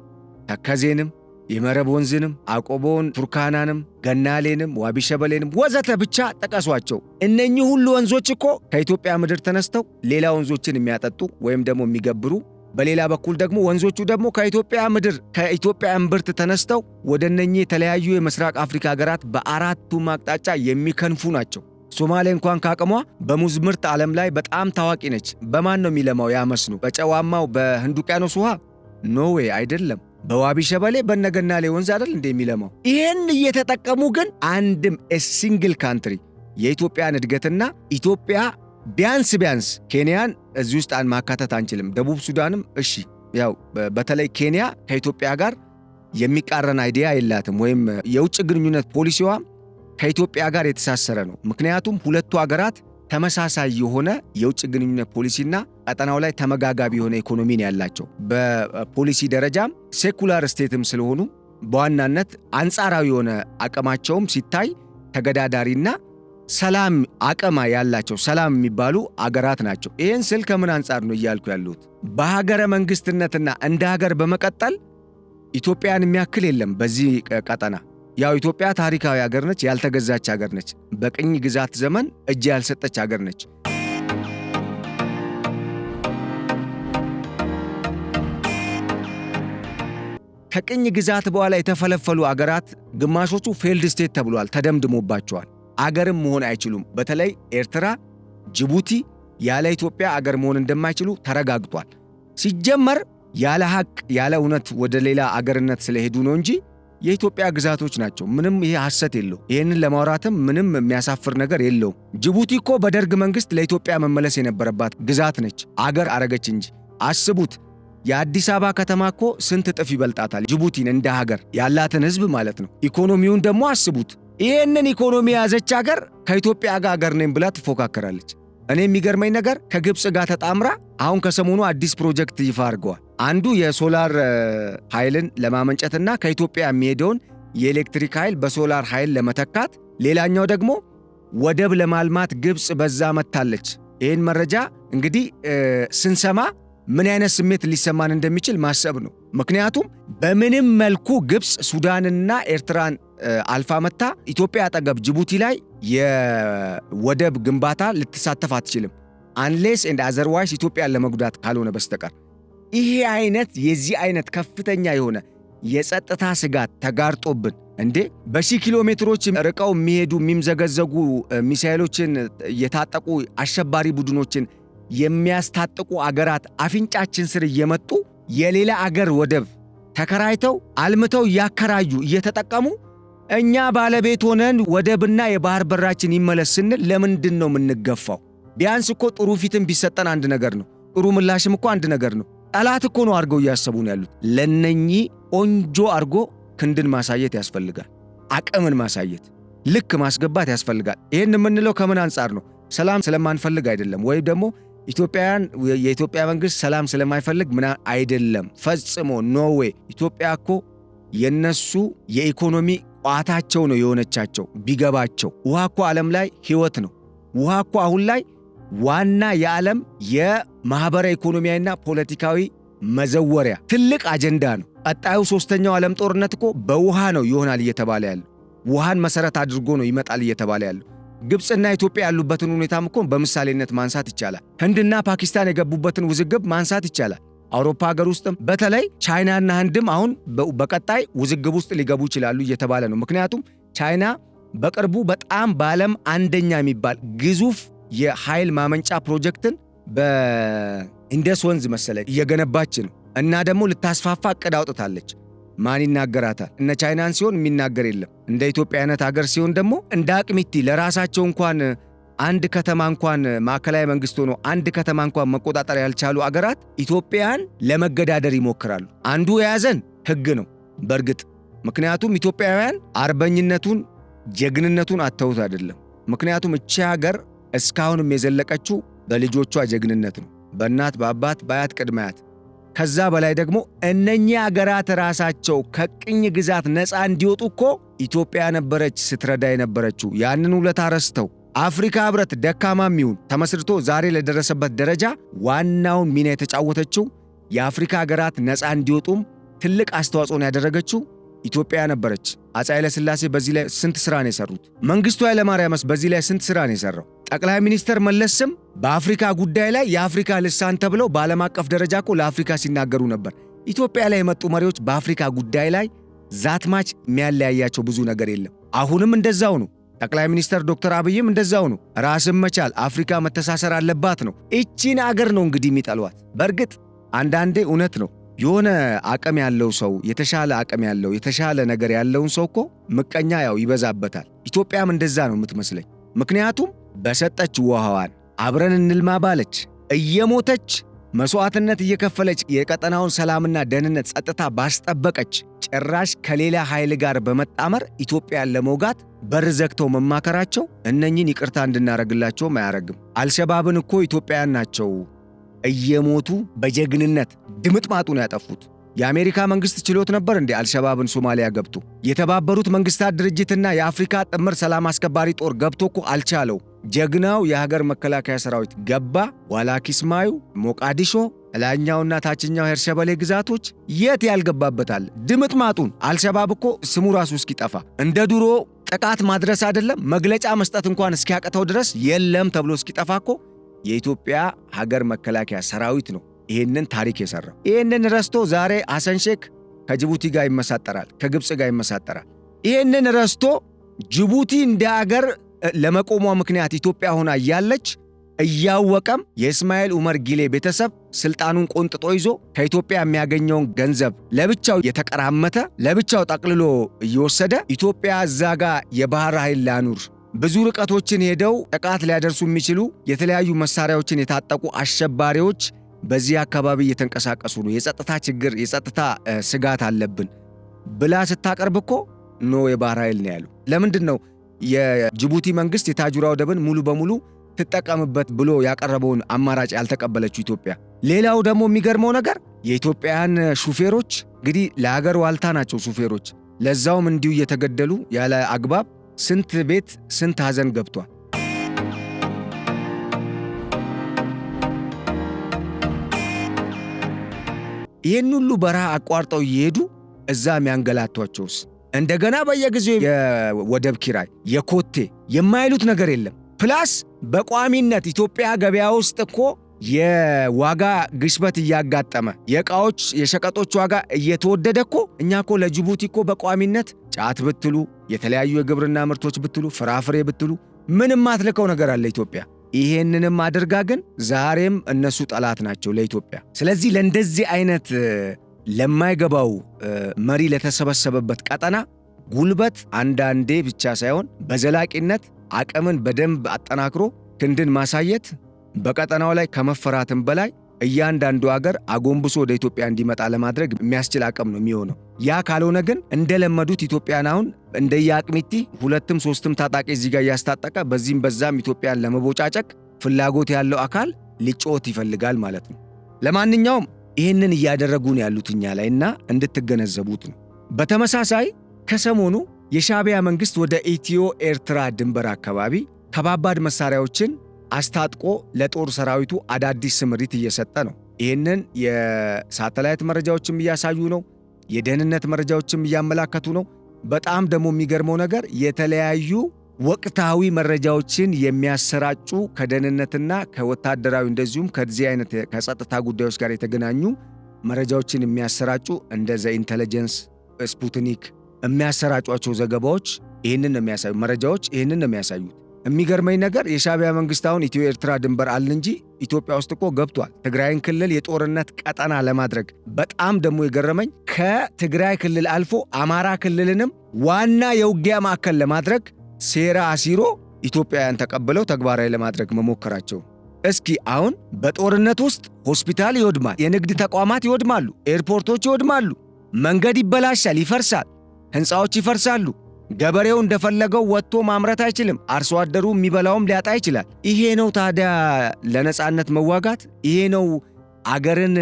ተከዜንም የመረብ ወንዝንም አቆቦን ቱርካናንም ገናሌንም ዋቢሸበሌንም ወዘተ ብቻ ጠቀሷቸው። እነኚህ ሁሉ ወንዞች እኮ ከኢትዮጵያ ምድር ተነስተው ሌላ ወንዞችን የሚያጠጡ ወይም ደግሞ የሚገብሩ፣ በሌላ በኩል ደግሞ ወንዞቹ ደግሞ ከኢትዮጵያ ምድር ከኢትዮጵያ እምብርት ተነስተው ወደ እነኚህ የተለያዩ የምስራቅ አፍሪካ ሀገራት በአራቱም አቅጣጫ የሚከንፉ ናቸው። ሶማሌ እንኳን ካቅሟ በሙዝ ምርት ዓለም ላይ በጣም ታዋቂ ነች። በማን ነው የሚለማው? ያ መስኖ በጨዋማው በህንድ ውቅያኖስ ውሃ ኖዌይ አይደለም፣ በዋቢ ሸበሌ በነገናሌ ወንዝ አይደል እንደሚለማው። ይሄን እየተጠቀሙ ግን አንድም ሲንግል ካንትሪ የኢትዮጵያን እድገትና ኢትዮጵያ ቢያንስ ኬንያን እዚህ ውስጥ ማካተት አንችልም። ደቡብ ሱዳንም እሺ፣ ያው በተለይ ኬንያ ከኢትዮጵያ ጋር የሚቃረን አይዲያ የላትም ወይም የውጭ ግንኙነት ፖሊሲዋ ከኢትዮጵያ ጋር የተሳሰረ ነው። ምክንያቱም ሁለቱ ሀገራት ተመሳሳይ የሆነ የውጭ ግንኙነት ፖሊሲና ቀጠናው ላይ ተመጋጋቢ የሆነ ኢኮኖሚን ያላቸው በፖሊሲ ደረጃም ሴኩላር ስቴትም ስለሆኑ በዋናነት አንጻራዊ የሆነ አቅማቸውም ሲታይ ተገዳዳሪና ሰላም አቅማ ያላቸው ሰላም የሚባሉ አገራት ናቸው። ይህን ስል ከምን አንጻር ነው እያልኩ ያሉት? በሀገረ መንግስትነትና እንደ ሀገር በመቀጠል ኢትዮጵያን የሚያክል የለም በዚህ ቀጠና። ያው ኢትዮጵያ ታሪካዊ ሀገር ነች፣ ያልተገዛች ሀገር ነች፣ በቅኝ ግዛት ዘመን እጅ ያልሰጠች ሀገር ነች። ከቅኝ ግዛት በኋላ የተፈለፈሉ አገራት ግማሾቹ ፌልድ ስቴት ተብሏል፣ ተደምድሞባቸዋል። አገርም መሆን አይችሉም። በተለይ ኤርትራ፣ ጅቡቲ ያለ ኢትዮጵያ አገር መሆን እንደማይችሉ ተረጋግጧል። ሲጀመር ያለ ሐቅ ያለ እውነት ወደ ሌላ አገርነት ስለሄዱ ነው እንጂ የኢትዮጵያ ግዛቶች ናቸው። ምንም ይሄ ሐሰት የለው። ይህንን ለማውራትም ምንም የሚያሳፍር ነገር የለውም። ጅቡቲ እኮ በደርግ መንግስት ለኢትዮጵያ መመለስ የነበረባት ግዛት ነች፣ አገር አረገች እንጂ። አስቡት፣ የአዲስ አበባ ከተማ እኮ ስንት እጥፍ ይበልጣታል ጅቡቲን እንደ ሀገር ያላትን ህዝብ ማለት ነው። ኢኮኖሚውን ደግሞ አስቡት። ይህንን ኢኮኖሚ የያዘች ሀገር ከኢትዮጵያ ጋር ሀገር ነኝ ብላ ትፎካከራለች። እኔ የሚገርመኝ ነገር ከግብፅ ጋር ተጣምራ አሁን ከሰሞኑ አዲስ ፕሮጀክት ይፋ አድርገዋል። አንዱ የሶላር ኃይልን ለማመንጨትና ከኢትዮጵያ የሚሄደውን የኤሌክትሪክ ኃይል በሶላር ኃይል ለመተካት፣ ሌላኛው ደግሞ ወደብ ለማልማት ግብፅ በዛ መታለች። ይህን መረጃ እንግዲህ ስንሰማ ምን አይነት ስሜት ሊሰማን እንደሚችል ማሰብ ነው። ምክንያቱም በምንም መልኩ ግብፅ ሱዳንና ኤርትራን አልፋ መታ ኢትዮጵያ አጠገብ ጅቡቲ ላይ የወደብ ግንባታ ልትሳተፍ አትችልም። አንሌስ ኤንድ አዘርዋይስ ኢትዮጵያን ለመጉዳት ካልሆነ በስተቀር። ይሄ አይነት የዚህ አይነት ከፍተኛ የሆነ የጸጥታ ስጋት ተጋርጦብን እንዴ በሺህ ኪሎ ሜትሮች ርቀው የሚሄዱ የሚምዘገዘጉ ሚሳኤሎችን የታጠቁ አሸባሪ ቡድኖችን የሚያስታጥቁ አገራት አፍንጫችን ስር እየመጡ የሌላ አገር ወደብ ተከራይተው አልምተው ያከራዩ እየተጠቀሙ እኛ ባለቤት ሆነን ወደብና የባህር በራችን ይመለስ ስንል ለምንድን ነው የምንገፋው? ቢያንስ እኮ ጥሩ ፊትም ቢሰጠን አንድ ነገር ነው። ጥሩ ምላሽም እኮ አንድ ነገር ነው። ጠላት እኮ ነው አድርገው እያሰቡ ነው ያሉት። ለነኚህ ቆንጆ አድርጎ ክንድን ማሳየት ያስፈልጋል። አቅምን ማሳየት። ልክ ማስገባት ያስፈልጋል። ይህን የምንለው ከምን አንጻር ነው? ሰላም ስለማንፈልግ አይደለም፣ ወይም ደግሞ የኢትዮጵያ መንግስት ሰላም ስለማይፈልግ አይደለም። ፈጽሞ ኖ ዌይ። ኢትዮጵያ እኮ የነሱ የኢኮኖሚ ቋታቸው ነው የሆነቻቸው ቢገባቸው። ውሃ እኮ ዓለም ላይ ህይወት ነው። ውሃ እኮ አሁን ላይ ዋና የዓለም የማህበራዊ ኢኮኖሚያዊና ፖለቲካዊ መዘወሪያ ትልቅ አጀንዳ ነው። ቀጣዩ ሶስተኛው ዓለም ጦርነት እኮ በውሃ ነው ይሆናል እየተባለ ያለው። ውሃን መሰረት አድርጎ ነው ይመጣል እየተባለ ያለው። ግብፅና ኢትዮጵያ ያሉበትን ሁኔታም እኮ በምሳሌነት ማንሳት ይቻላል። ህንድና ፓኪስታን የገቡበትን ውዝግብ ማንሳት ይቻላል። አውሮፓ ሀገር ውስጥም በተለይ ቻይናና ህንድም አሁን በቀጣይ ውዝግብ ውስጥ ሊገቡ ይችላሉ እየተባለ ነው። ምክንያቱም ቻይና በቅርቡ በጣም በዓለም አንደኛ የሚባል ግዙፍ የኃይል ማመንጫ ፕሮጀክትን በኢንደስ ወንዝ መሰለኝ እየገነባች ነው እና ደግሞ ልታስፋፋ እቅድ አውጥታለች። ማን ይናገራታል? እነ ቻይናን ሲሆን የሚናገር የለም። እንደ ኢትዮጵያ አይነት ሀገር ሲሆን ደግሞ እንደ አቅሚቲ ለራሳቸው እንኳን አንድ ከተማ እንኳን ማዕከላዊ መንግስት ሆኖ አንድ ከተማ እንኳን መቆጣጠር ያልቻሉ አገራት ኢትዮጵያን ለመገዳደር ይሞክራሉ። አንዱ የያዘን ህግ ነው በእርግጥ። ምክንያቱም ኢትዮጵያውያን አርበኝነቱን ጀግንነቱን አተውት አይደለም። ምክንያቱም እቺ ሀገር እስካሁንም የዘለቀችው በልጆቿ ጀግንነት ነው፣ በእናት በአባት በአያት ቅድማያት። ከዛ በላይ ደግሞ እነኚህ አገራት ራሳቸው ከቅኝ ግዛት ነፃ እንዲወጡ እኮ ኢትዮጵያ ነበረች ስትረዳ የነበረችው። ያንን ውለታ ረስተው አፍሪካ ህብረት ደካማም ይሁን ተመስርቶ ዛሬ ለደረሰበት ደረጃ ዋናውን ሚና የተጫወተችው የአፍሪካ ሀገራት ነፃ እንዲወጡም ትልቅ አስተዋጽኦን ያደረገችው ኢትዮጵያ ነበረች። አፄ ኃይለ ሥላሴ በዚህ ላይ ስንት ስራ ነው የሰሩት? መንግስቱ ኃይለማርያምስ በዚህ ላይ ስንት ስራ ነው የሰራው? ጠቅላይ ሚኒስተር መለስም በአፍሪካ ጉዳይ ላይ የአፍሪካ ልሳን ተብለው በዓለም አቀፍ ደረጃ እኮ ለአፍሪካ ሲናገሩ ነበር። ኢትዮጵያ ላይ የመጡ መሪዎች በአፍሪካ ጉዳይ ላይ ዛትማች የሚያለያያቸው ብዙ ነገር የለም። አሁንም እንደዛው ነው። ጠቅላይ ሚኒስተር ዶክተር አብይም እንደዛው ነው። ራስን መቻል፣ አፍሪካ መተሳሰር አለባት ነው። እቺን አገር ነው እንግዲህ የሚጠሏት። በእርግጥ አንዳንዴ እውነት ነው። የሆነ አቅም ያለው ሰው የተሻለ አቅም ያለው የተሻለ ነገር ያለውን ሰው እኮ ምቀኛ ያው ይበዛበታል። ኢትዮጵያም እንደዛ ነው የምትመስለኝ። ምክንያቱም በሰጠች ውሃዋን አብረን እንልማ ባለች እየሞተች መስዋዕትነት እየከፈለች የቀጠናውን ሰላምና ደህንነት ጸጥታ ባስጠበቀች ጭራሽ ከሌላ ኃይል ጋር በመጣመር ኢትዮጵያን ለመውጋት በር ዘግተው መማከራቸው እነኚህን ይቅርታ እንድናረግላቸውም አያረግም። አልሸባብን እኮ ኢትዮጵያውያን ናቸው እየሞቱ በጀግንነት ድምጥማጡን ያጠፉት። የአሜሪካ መንግስት ችሎት ነበር እንዴ አልሸባብን ሶማሊያ ገብቶ? የተባበሩት መንግስታት ድርጅትና የአፍሪካ ጥምር ሰላም አስከባሪ ጦር ገብቶ እኮ አልቻለው። ጀግናው የሀገር መከላከያ ሰራዊት ገባ። ዋላ ኪስማዩ፣ ሞቃዲሾ፣ ላይኛውና ታችኛው ሄርሸበሌ ግዛቶች የት ያልገባበታል? ድምጥማጡን አልሸባብ እኮ ስሙ ራሱ እስኪጠፋ እንደ ድሮ ጥቃት ማድረስ አይደለም መግለጫ መስጠት እንኳን እስኪያቅተው ድረስ የለም ተብሎ እስኪጠፋ እኮ የኢትዮጵያ ሀገር መከላከያ ሰራዊት ነው ይህንን ታሪክ የሰራው። ይህንን ረስቶ ዛሬ ሐሰን ሼክ ከጅቡቲ ጋር ይመሳጠራል፣ ከግብፅ ጋር ይመሳጠራል። ይህንን ረስቶ ጅቡቲ እንደ አገር ለመቆሟ ምክንያት ኢትዮጵያ ሆና እያለች እያወቀም የእስማኤል ኡመር ጊሌ ቤተሰብ ስልጣኑን ቆንጥጦ ይዞ ከኢትዮጵያ የሚያገኘውን ገንዘብ ለብቻው የተቀራመተ ለብቻው ጠቅልሎ እየወሰደ ኢትዮጵያ እዛ ጋር የባህር ኃይል ላኑር ብዙ ርቀቶችን ሄደው ጥቃት ሊያደርሱ የሚችሉ የተለያዩ መሳሪያዎችን የታጠቁ አሸባሪዎች በዚህ አካባቢ እየተንቀሳቀሱ ነው፣ የጸጥታ ችግር የጸጥታ ስጋት አለብን ብላ ስታቀርብ እኮ ኖ የባህር ኃይል ነው ያሉ። ለምንድን ነው የጅቡቲ መንግስት የታጁራ ወደብን ሙሉ በሙሉ ትጠቀምበት ብሎ ያቀረበውን አማራጭ ያልተቀበለችው ኢትዮጵያ? ሌላው ደግሞ የሚገርመው ነገር የኢትዮጵያን ሹፌሮች እንግዲህ ለሀገር ዋልታ ናቸው ሹፌሮች፣ ለዛውም እንዲሁ እየተገደሉ ያለ አግባብ ስንት ቤት ስንት ሐዘን ገብቷል። ይህን ሁሉ በረሃ አቋርጠው እየሄዱ እዛ የሚያንገላቷቸውስ እንደገና በየጊዜው የወደብ ኪራይ የኮቴ የማይሉት ነገር የለም። ፕላስ በቋሚነት ኢትዮጵያ ገበያ ውስጥ እኮ የዋጋ ግሽበት እያጋጠመ የዕቃዎች የሸቀጦች ዋጋ እየተወደደ እኮ እኛ እኮ ለጅቡቲ እኮ በቋሚነት ጫት ብትሉ የተለያዩ የግብርና ምርቶች ብትሉ ፍራፍሬ ብትሉ ምንም አትልከው ነገር አለ ኢትዮጵያ። ይሄንንም አድርጋ ግን ዛሬም እነሱ ጠላት ናቸው ለኢትዮጵያ። ስለዚህ ለእንደዚህ አይነት ለማይገባው መሪ ለተሰበሰበበት ቀጠና ጉልበት አንዳንዴ ብቻ ሳይሆን በዘላቂነት አቅምን በደንብ አጠናክሮ ክንድን ማሳየት በቀጠናው ላይ ከመፈራትም በላይ እያንዳንዱ ሀገር አጎንብሶ ወደ ኢትዮጵያ እንዲመጣ ለማድረግ የሚያስችል አቅም ነው የሚሆነው። ያ ካልሆነ ግን እንደለመዱት ኢትዮጵያን አሁን እንደየአቅሚቲ 2ም 3ም ታጣቂ እዚህ ጋር እያስታጠቀ በዚህም በዛም ኢትዮጵያን ለመቦጫጨቅ ፍላጎት ያለው አካል ሊጮት ይፈልጋል ማለት ነው። ለማንኛውም ይህንን እያደረጉ ነው ያሉት እኛ ላይና እንድትገነዘቡት ነው። በተመሳሳይ ከሰሞኑ የሻዕቢያ መንግስት ወደ ኢትዮ ኤርትራ ድንበር አካባቢ ከባባድ መሳሪያዎችን አስታጥቆ ለጦር ሰራዊቱ አዳዲስ ስምሪት እየሰጠ ነው። ይህንን የሳተላይት መረጃዎችም እያሳዩ ነው። የደህንነት መረጃዎችም እያመላከቱ ነው። በጣም ደግሞ የሚገርመው ነገር የተለያዩ ወቅታዊ መረጃዎችን የሚያሰራጩ ከደህንነትና ከወታደራዊ እንደዚሁም ከዚህ አይነት ከጸጥታ ጉዳዮች ጋር የተገናኙ መረጃዎችን የሚያሰራጩ እንደ ዘ ኢንተለጀንስ፣ ስፑትኒክ የሚያሰራጯቸው ዘገባዎች ይህንን ነው የሚያሳዩ፣ መረጃዎች ይህንን ነው የሚያሳዩት። የሚገርመኝ ነገር የሻዕቢያ መንግስት አሁን ኢትዮ ኤርትራ ድንበር አለ እንጂ ኢትዮጵያ ውስጥ እኮ ገብቷል። ትግራይን ክልል የጦርነት ቀጠና ለማድረግ በጣም ደግሞ የገረመኝ ከትግራይ ክልል አልፎ አማራ ክልልንም ዋና የውጊያ ማዕከል ለማድረግ ሴራ አሲሮ ኢትዮጵያውያን ተቀብለው ተግባራዊ ለማድረግ መሞከራቸው። እስኪ አሁን በጦርነት ውስጥ ሆስፒታል ይወድማል፣ የንግድ ተቋማት ይወድማሉ፣ ኤርፖርቶች ይወድማሉ፣ መንገድ ይበላሻል፣ ይፈርሳል፣ ህንፃዎች ይፈርሳሉ። ገበሬው እንደፈለገው ወጥቶ ማምረት አይችልም። አርሶ አደሩ የሚበላውም ሊያጣ ይችላል። ይሄ ነው ታዲያ ለነጻነት መዋጋት? ይሄ ነው አገርን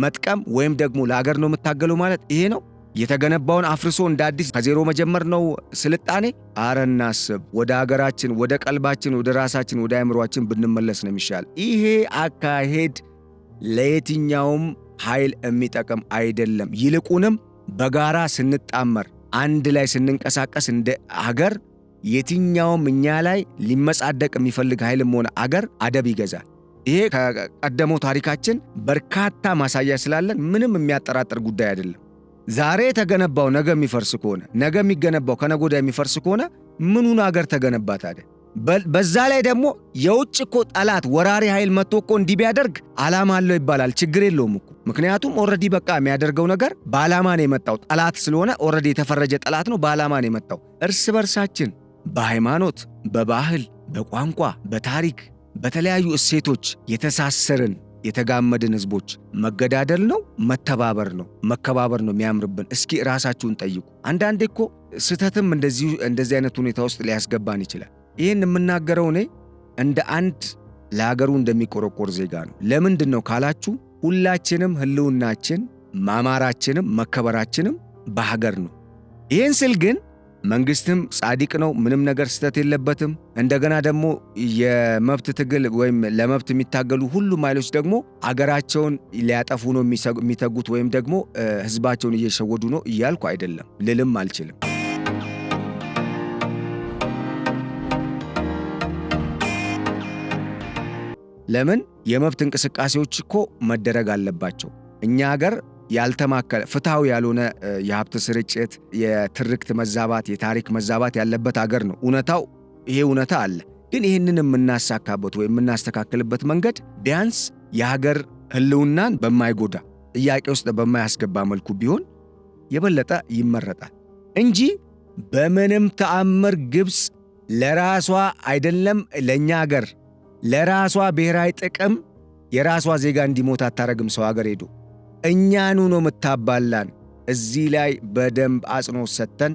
መጥቀም? ወይም ደግሞ ለአገር ነው የምታገለው ማለት ይሄ ነው? የተገነባውን አፍርሶ እንደ አዲስ ከዜሮ መጀመር ነው ስልጣኔ? አረ እናስብ። ወደ አገራችን፣ ወደ ቀልባችን፣ ወደ ራሳችን፣ ወደ አእምሯችን ብንመለስ ነው የሚሻል። ይሄ አካሄድ ለየትኛውም ኃይል የሚጠቅም አይደለም። ይልቁንም በጋራ ስንጣመር አንድ ላይ ስንንቀሳቀስ እንደ አገር የትኛውም እኛ ላይ ሊመጻደቅ የሚፈልግ ኃይልም ሆነ አገር አደብ ይገዛል። ይሄ ከቀደመው ታሪካችን በርካታ ማሳያ ስላለን ምንም የሚያጠራጥር ጉዳይ አይደለም። ዛሬ የተገነባው ነገ የሚፈርስ ከሆነ፣ ነገ የሚገነባው ከነገ ወዲያ የሚፈርስ ከሆነ ምኑን አገር ተገነባ ታዲያ? በዛ ላይ ደግሞ የውጭ እኮ ጠላት ወራሪ ኃይል መጥቶ እኮ እንዲህ ቢያደርግ ዓላማ አለው ይባላል። ችግር የለውም እኮ ምክንያቱም ኦልሬዲ በቃ የሚያደርገው ነገር በዓላማ ነው የመጣው። ጠላት ስለሆነ ኦልሬዲ የተፈረጀ ጠላት ነው፣ በዓላማ ነው የመጣው። እርስ በርሳችን በሃይማኖት፣ በባህል፣ በቋንቋ፣ በታሪክ፣ በተለያዩ እሴቶች የተሳሰርን የተጋመድን ህዝቦች መገዳደል ነው መተባበር ነው መከባበር ነው የሚያምርብን? እስኪ ራሳችሁን ጠይቁ። አንዳንዴ እኮ ስህተትም እንደዚህ አይነት ሁኔታ ውስጥ ሊያስገባን ይችላል። ይህን የምናገረው እኔ እንደ አንድ ለሀገሩ እንደሚቆረቆር ዜጋ ነው። ለምንድን ነው ካላችሁ ሁላችንም ህልውናችን ማማራችንም መከበራችንም በሀገር ነው። ይህን ስል ግን መንግስትም ጻድቅ ነው፣ ምንም ነገር ስህተት የለበትም። እንደገና ደግሞ የመብት ትግል ወይም ለመብት የሚታገሉ ሁሉም ኃይሎች ደግሞ አገራቸውን ሊያጠፉ ነው የሚተጉት ወይም ደግሞ ህዝባቸውን እየሸወዱ ነው እያልኩ አይደለም፣ ልልም አልችልም። ለምን የመብት እንቅስቃሴዎች እኮ መደረግ አለባቸው። እኛ ሀገር ያልተማከለ ፍትሃዊ ያልሆነ የሀብት ስርጭት፣ የትርክት መዛባት፣ የታሪክ መዛባት ያለበት ሀገር ነው። እውነታው ይሄ እውነታ አለ። ግን ይህንን የምናሳካበት ወይም የምናስተካክልበት መንገድ ቢያንስ የሀገር ህልውናን በማይጎዳ ጥያቄ ውስጥ በማያስገባ መልኩ ቢሆን የበለጠ ይመረጣል እንጂ በምንም ተአምር ግብፅ ለራሷ አይደለም ለእኛ ሀገር ለራሷ ብሔራዊ ጥቅም የራሷ ዜጋ እንዲሞት አታረግም። ሰው ሀገር ሄዶ እኛኑ ነው የምታባላን። እዚህ ላይ በደንብ አጽንኦት ሰጥተን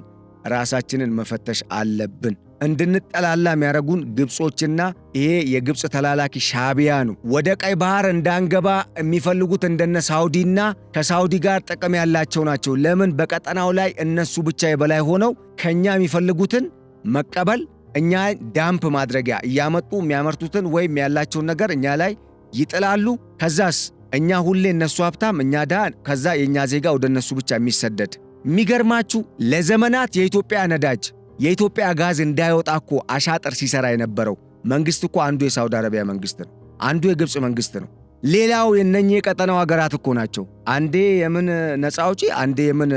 ራሳችንን መፈተሽ አለብን። እንድንጠላላ የሚያደርጉን ግብጾችና ይሄ የግብፅ ተላላኪ ሻዕቢያ ነው። ወደ ቀይ ባህር እንዳንገባ የሚፈልጉት እንደነ ሳውዲና ከሳውዲ ጋር ጥቅም ያላቸው ናቸው። ለምን? በቀጠናው ላይ እነሱ ብቻ የበላይ ሆነው ከኛ የሚፈልጉትን መቀበል፣ እኛ ዳምፕ ማድረጊያ እያመጡ የሚያመርቱትን ወይም ያላቸውን ነገር እኛ ላይ ይጥላሉ። ከዛስ እኛ ሁሌ እነሱ ሀብታም እኛ ድሃ፣ ከዛ የኛ ዜጋ ወደ እነሱ ብቻ የሚሰደድ። የሚገርማችሁ ለዘመናት የኢትዮጵያ ነዳጅ የኢትዮጵያ ጋዝ እንዳይወጣ እኮ አሻጥር ሲሰራ የነበረው መንግስት እኮ አንዱ የሳውዲ አረቢያ መንግስት ነው፣ አንዱ የግብፅ መንግስት ነው። ሌላው የነኚህ የቀጠናው ሀገራት እኮ ናቸው። አንዴ የምን ነፃ አውጪ አንዴ የምን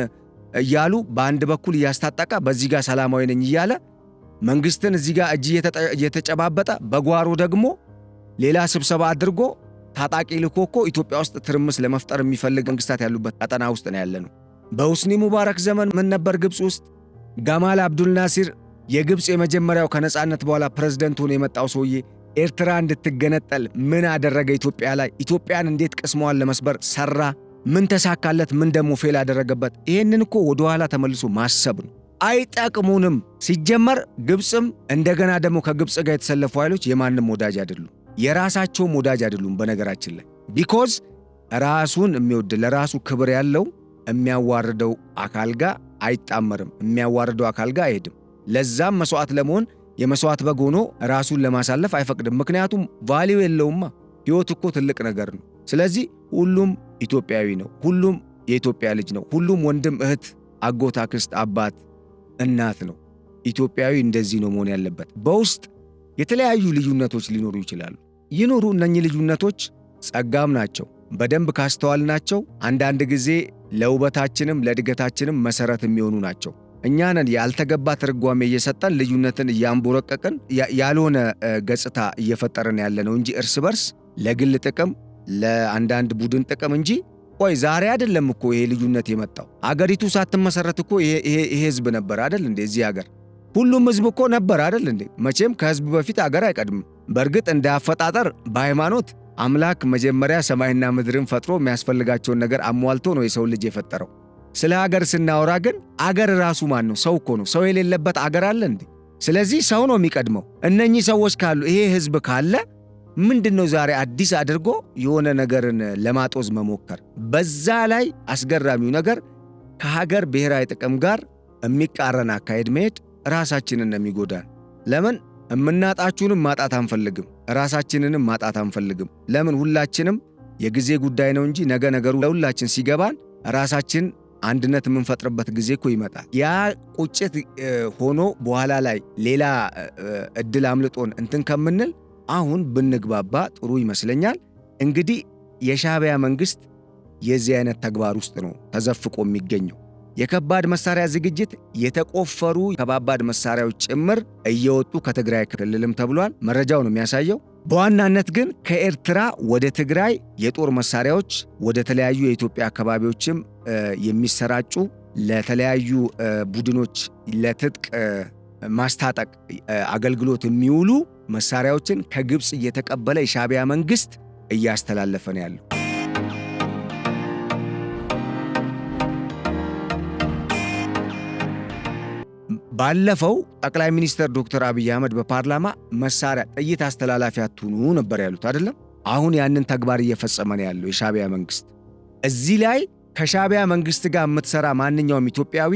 እያሉ በአንድ በኩል እያስታጠቀ በዚህ ጋር ሰላማዊ ነኝ እያለ መንግስትን እዚህ ጋር እጅ እየተጨባበጠ በጓሮ ደግሞ ሌላ ስብሰባ አድርጎ ታጣቂ ልኮ እኮ ኢትዮጵያ ውስጥ ትርምስ ለመፍጠር የሚፈልግ መንግስታት ያሉበት ቀጠና ውስጥ ነው ያለነው። በሁስኒ ሙባረክ ዘመን ምን ነበር ግብፅ ውስጥ? ጋማል አብዱል ናሲር የግብፅ የመጀመሪያው ከነጻነት በኋላ ፕሬዝዳንት ሆኖ የመጣው ሰውዬ ኤርትራ እንድትገነጠል ምን አደረገ? ኢትዮጵያ ላይ ኢትዮጵያን እንዴት ቅስሟን ለመስበር ሰራ? ምን ተሳካለት? ምን ደግሞ ፌል አደረገበት? ይሄንን እኮ ወደ ኋላ ተመልሶ ማሰብ ነው። አይጠቅሙንም። ሲጀመር ግብፅም እንደገና ደግሞ ከግብፅ ጋር የተሰለፉ ኃይሎች የማንም ወዳጅ አይደሉም፣ የራሳቸውም ወዳጅ አይደሉም። በነገራችን ላይ ቢኮዝ ራሱን የሚወድ ለራሱ ክብር ያለው የሚያዋርደው አካል ጋር አይጣመርም፣ የሚያዋርደው አካል ጋር አይሄድም። ለዛም መስዋዕት ለመሆን የመስዋዕት በግ ሆኖ ራሱን ለማሳለፍ አይፈቅድም። ምክንያቱም ቫሊው የለውማ። ሕይወት እኮ ትልቅ ነገር ነው። ስለዚህ ሁሉም ኢትዮጵያዊ ነው። ሁሉም የኢትዮጵያ ልጅ ነው። ሁሉም ወንድም፣ እህት፣ አጎት፣ አክስት፣ አባት፣ እናት ነው። ኢትዮጵያዊ እንደዚህ ነው መሆን ያለበት። በውስጥ የተለያዩ ልዩነቶች ሊኖሩ ይችላሉ። ይኖሩ። እነኚህ ልዩነቶች ጸጋም ናቸው። በደንብ ካስተዋልናቸው አንዳንድ ጊዜ ለውበታችንም ለእድገታችንም መሰረት የሚሆኑ ናቸው። እኛ ነን ያልተገባ ትርጓሜ እየሰጠን ልዩነትን እያንቦረቀቅን ያልሆነ ገጽታ እየፈጠርን ያለ ነው እንጂ እርስ በርስ ለግል ጥቅም ለአንዳንድ ቡድን ጥቅም እንጂ ቆይ ዛሬ አይደለም እኮ ይሄ ልዩነት የመጣው። አገሪቱ ሳትመሰረት እኮ ይሄ ህዝብ ነበር አይደል እንዴ? እዚህ ሀገር ሁሉም ህዝብ እኮ ነበር አይደል እንዴ? መቼም ከህዝብ በፊት አገር አይቀድምም። በእርግጥ እንደ አፈጣጠር በሃይማኖት አምላክ መጀመሪያ ሰማይና ምድርን ፈጥሮ የሚያስፈልጋቸውን ነገር አሟልቶ ነው የሰው ልጅ የፈጠረው። ስለ ሀገር ስናወራ ግን አገር ራሱ ማን ነው? ሰው እኮ ነው። ሰው የሌለበት አገር አለ እንዴ? ስለዚህ ሰው ነው የሚቀድመው። እነኚህ ሰዎች ካሉ ይሄ ህዝብ ካለ ምንድነው ዛሬ አዲስ አድርጎ የሆነ ነገርን ለማጦዝ መሞከር? በዛ ላይ አስገራሚው ነገር ከሀገር ብሔራዊ ጥቅም ጋር የሚቃረን አካሄድ መሄድ ራሳችንን ነው የሚጎዳን። ለምን? እምናጣችሁንም ማጣት አንፈልግም፣ ራሳችንንም ማጣት አንፈልግም። ለምን? ሁላችንም የጊዜ ጉዳይ ነው እንጂ ነገ ነገሩ ለሁላችን ሲገባን ራሳችን አንድነት የምንፈጥርበት ጊዜ እኮ ይመጣል። ያ ቁጭት ሆኖ በኋላ ላይ ሌላ እድል አምልጦን እንትን ከምንል አሁን ብንግባባ ጥሩ ይመስለኛል። እንግዲህ የሻዕቢያ መንግስት የዚህ አይነት ተግባር ውስጥ ነው ተዘፍቆ የሚገኘው። የከባድ መሳሪያ ዝግጅት የተቆፈሩ ከባባድ መሳሪያዎች ጭምር እየወጡ ከትግራይ ክልልም ተብሏል። መረጃው ነው የሚያሳየው። በዋናነት ግን ከኤርትራ ወደ ትግራይ የጦር መሳሪያዎች ወደ ተለያዩ የኢትዮጵያ አካባቢዎችም የሚሰራጩ ለተለያዩ ቡድኖች ለትጥቅ ማስታጠቅ አገልግሎት የሚውሉ መሳሪያዎችን ከግብፅ እየተቀበለ የሻዕቢያ መንግስት እያስተላለፈ ነው ያለው። ባለፈው ጠቅላይ ሚኒስትር ዶክተር አብይ አህመድ በፓርላማ መሳሪያ ጥይት አስተላላፊ አትሁኑ ነበር ያሉት አይደለም? አሁን ያንን ተግባር እየፈጸመ ነው ያለው የሻዕቢያ መንግስት። እዚህ ላይ ከሻዕቢያ መንግስት ጋር የምትሰራ ማንኛውም ኢትዮጵያዊ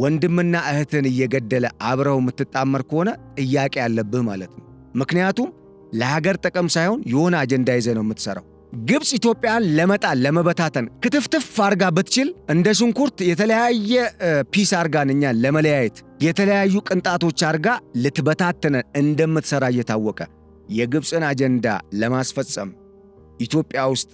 ወንድምና እህትን እየገደለ አብረው የምትጣመር ከሆነ ጥያቄ ያለብህ ማለት ነው። ምክንያቱም ለሀገር ጥቅም ሳይሆን የሆነ አጀንዳ ይዘህ ነው የምትሰራው። ግብፅ ኢትዮጵያን ለመጣል ለመበታተን ክትፍትፍ አርጋ ብትችል እንደ ሽንኩርት የተለያየ ፒስ አርጋን እኛን ለመለያየት የተለያዩ ቅንጣቶች አርጋ ልትበታተነን እንደምትሰራ እየታወቀ የግብፅን አጀንዳ ለማስፈጸም ኢትዮጵያ ውስጥ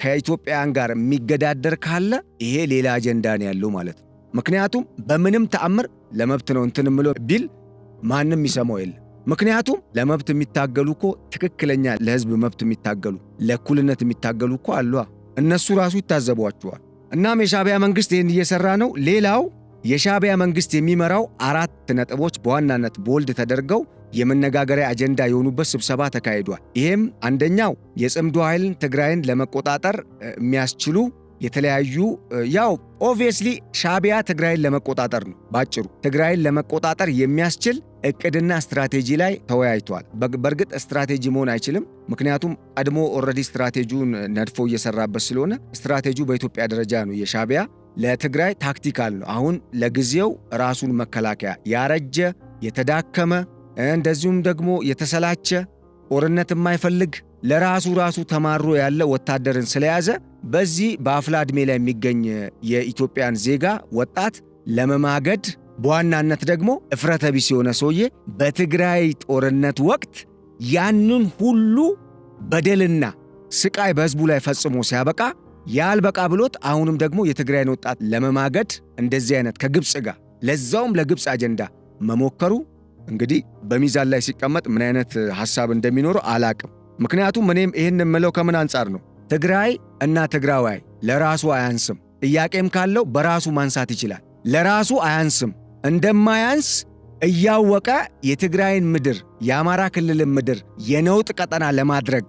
ከኢትዮጵያን ጋር የሚገዳደር ካለ ይሄ ሌላ አጀንዳ ነው ያለው ማለት ነው። ምክንያቱም በምንም ተአምር ለመብት ነው እንትን ምለው ቢል ማንም ይሰማው የለ። ምክንያቱም ለመብት የሚታገሉ እኮ ትክክለኛ ለህዝብ መብት የሚታገሉ ለእኩልነት የሚታገሉ እኮ አሉ። እነሱ ራሱ ይታዘቧቸዋል። እናም የሻዕቢያ መንግስት ይህን እየሰራ ነው። ሌላው የሻዕቢያ መንግስት የሚመራው 4 ነጥቦች በዋናነት ቦልድ ተደርገው የመነጋገሪያ አጀንዳ የሆኑበት ስብሰባ ተካሂዷል። ይሄም አንደኛው የጽምዶ ኃይልን ትግራይን ለመቆጣጠር የሚያስችሉ የተለያዩ ያው ኦብቪየስሊ ሻዕቢያ ትግራይን ለመቆጣጠር ነው። ባጭሩ ትግራይን ለመቆጣጠር የሚያስችል እቅድና ስትራቴጂ ላይ ተወያይቷል። በእርግጥ ስትራቴጂ መሆን አይችልም፣ ምክንያቱም ቀድሞ ኦልሬዲ ስትራቴጂውን ነድፎ እየሰራበት ስለሆነ ስትራቴጂው በኢትዮጵያ ደረጃ ነው። የሻዕቢያ ለትግራይ ታክቲካል ነው። አሁን ለጊዜው ራሱን መከላከያ ያረጀ የተዳከመ እንደዚሁም ደግሞ የተሰላቸ ጦርነት የማይፈልግ ለራሱ ተማሮ ያለ ወታደርን ስለያዘ በዚህ በአፍላ ዕድሜ ላይ የሚገኝ የኢትዮጵያን ዜጋ ወጣት ለመማገድ በዋናነት ደግሞ እፍረተ ቢስ የሆነ ሰውዬ በትግራይ ጦርነት ወቅት ያንን ሁሉ በደልና ስቃይ በህዝቡ ላይ ፈጽሞ ሲያበቃ ያልበቃ ብሎት አሁንም ደግሞ የትግራይን ወጣት ለመማገድ እንደዚህ አይነት ከግብፅ ጋር ለዛውም ለግብፅ አጀንዳ መሞከሩ እንግዲህ በሚዛን ላይ ሲቀመጥ ምን አይነት ሐሳብ እንደሚኖረው አላቅም። ምክንያቱም እኔም ይህን የምለው ከምን አንጻር ነው? ትግራይ እና ትግራዋይ ለራሱ አያንስም። ጥያቄም ካለው በራሱ ማንሳት ይችላል። ለራሱ አያንስም። እንደማያንስ እያወቀ የትግራይን ምድር የአማራ ክልልን ምድር የነውጥ ቀጠና ለማድረግ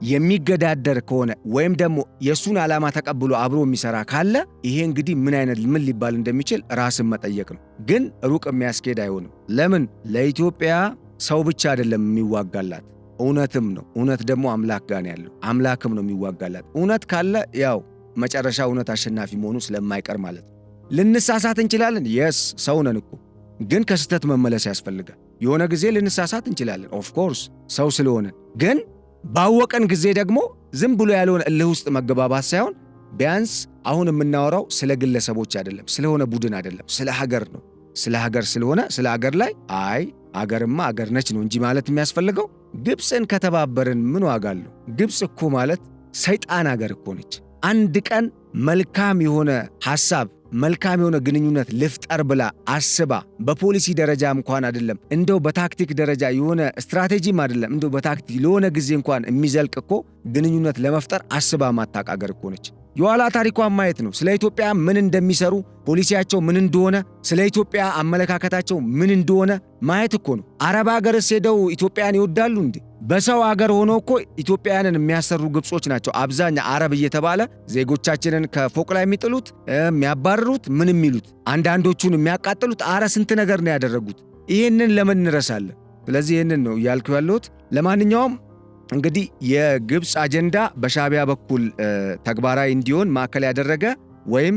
የሚገዳደር ከሆነ ወይም ደግሞ የሱን ዓላማ ተቀብሎ አብሮ የሚሰራ ካለ ይሄ እንግዲህ ምን ሊባል እንደሚችል ራስን መጠየቅ ነው። ግን ሩቅ የሚያስኬድ አይሆንም። ለምን? ለኢትዮጵያ ሰው ብቻ አይደለም የሚዋጋላት፣ እውነትም ነው። እውነት ደግሞ አምላክ ጋር ነው ያለው። አምላክም ነው የሚዋጋላት። እውነት ካለ ያው መጨረሻ እውነት አሸናፊ መሆኑ ስለማይቀር ማለት ነው። ልንሳሳት እንችላለን። የስ ሰው ነን እኮ። ግን ከስህተት መመለስ ያስፈልጋል። የሆነ ጊዜ ልንሳሳት እንችላለን። ኦፍ ኮርስ ሰው ስለሆነ። ግን ባወቀን ጊዜ ደግሞ ዝም ብሎ ያለውን እልህ ውስጥ መገባባት ሳይሆን ቢያንስ አሁን የምናወራው ስለ ግለሰቦች አይደለም፣ ስለሆነ ቡድን አይደለም፣ ስለ ሀገር ነው። ስለ ሀገር ስለሆነ ስለ ሀገር ላይ አገርማ አገር ነች ነው እንጂ ማለት የሚያስፈልገው ግብፅን ከተባበርን ምን ዋጋ አለው? ግብፅ እኮ ማለት ሰይጣን ሀገር እኮ ነች። አንድ ቀን መልካም የሆነ ሐሳብ መልካም የሆነ ግንኙነት ልፍጠር ብላ አስባ በፖሊሲ ደረጃ እንኳን አይደለም እንደው በታክቲክ ደረጃ የሆነ ስትራቴጂም አይደለም እንደው በታክቲክ ለሆነ ጊዜ እንኳን የሚዘልቅ እኮ ግንኙነት ለመፍጠር አስባ ማታቅ አገር እኮ ነች። የኋላ ታሪኳን ማየት ነው። ስለ ኢትዮጵያ ምን እንደሚሰሩ ፖሊሲያቸው ምን እንደሆነ ስለ ኢትዮጵያ አመለካከታቸው ምን እንደሆነ ማየት እኮ ነው። አረብ ሀገርስ ሄደው ኢትዮጵያን ይወዳሉ እንዴ? በሰው ሀገር ሆኖ እኮ ኢትዮጵያውያንን የሚያሰሩ ግብጾች ናቸው። አብዛኛ አረብ እየተባለ ዜጎቻችንን ከፎቅ ላይ የሚጥሉት የሚያባርሩት ምን የሚሉት አንዳንዶቹን የሚያቃጥሉት ስንት ነገር ነው ያደረጉት። ይህንን ለምን እንረሳለን? ስለዚህ ይህንን ነው እያልኩ ያለሁት። ለማንኛውም እንግዲህ የግብፅ አጀንዳ በሻዕቢያ በኩል ተግባራዊ እንዲሆን ማዕከል ያደረገ ወይም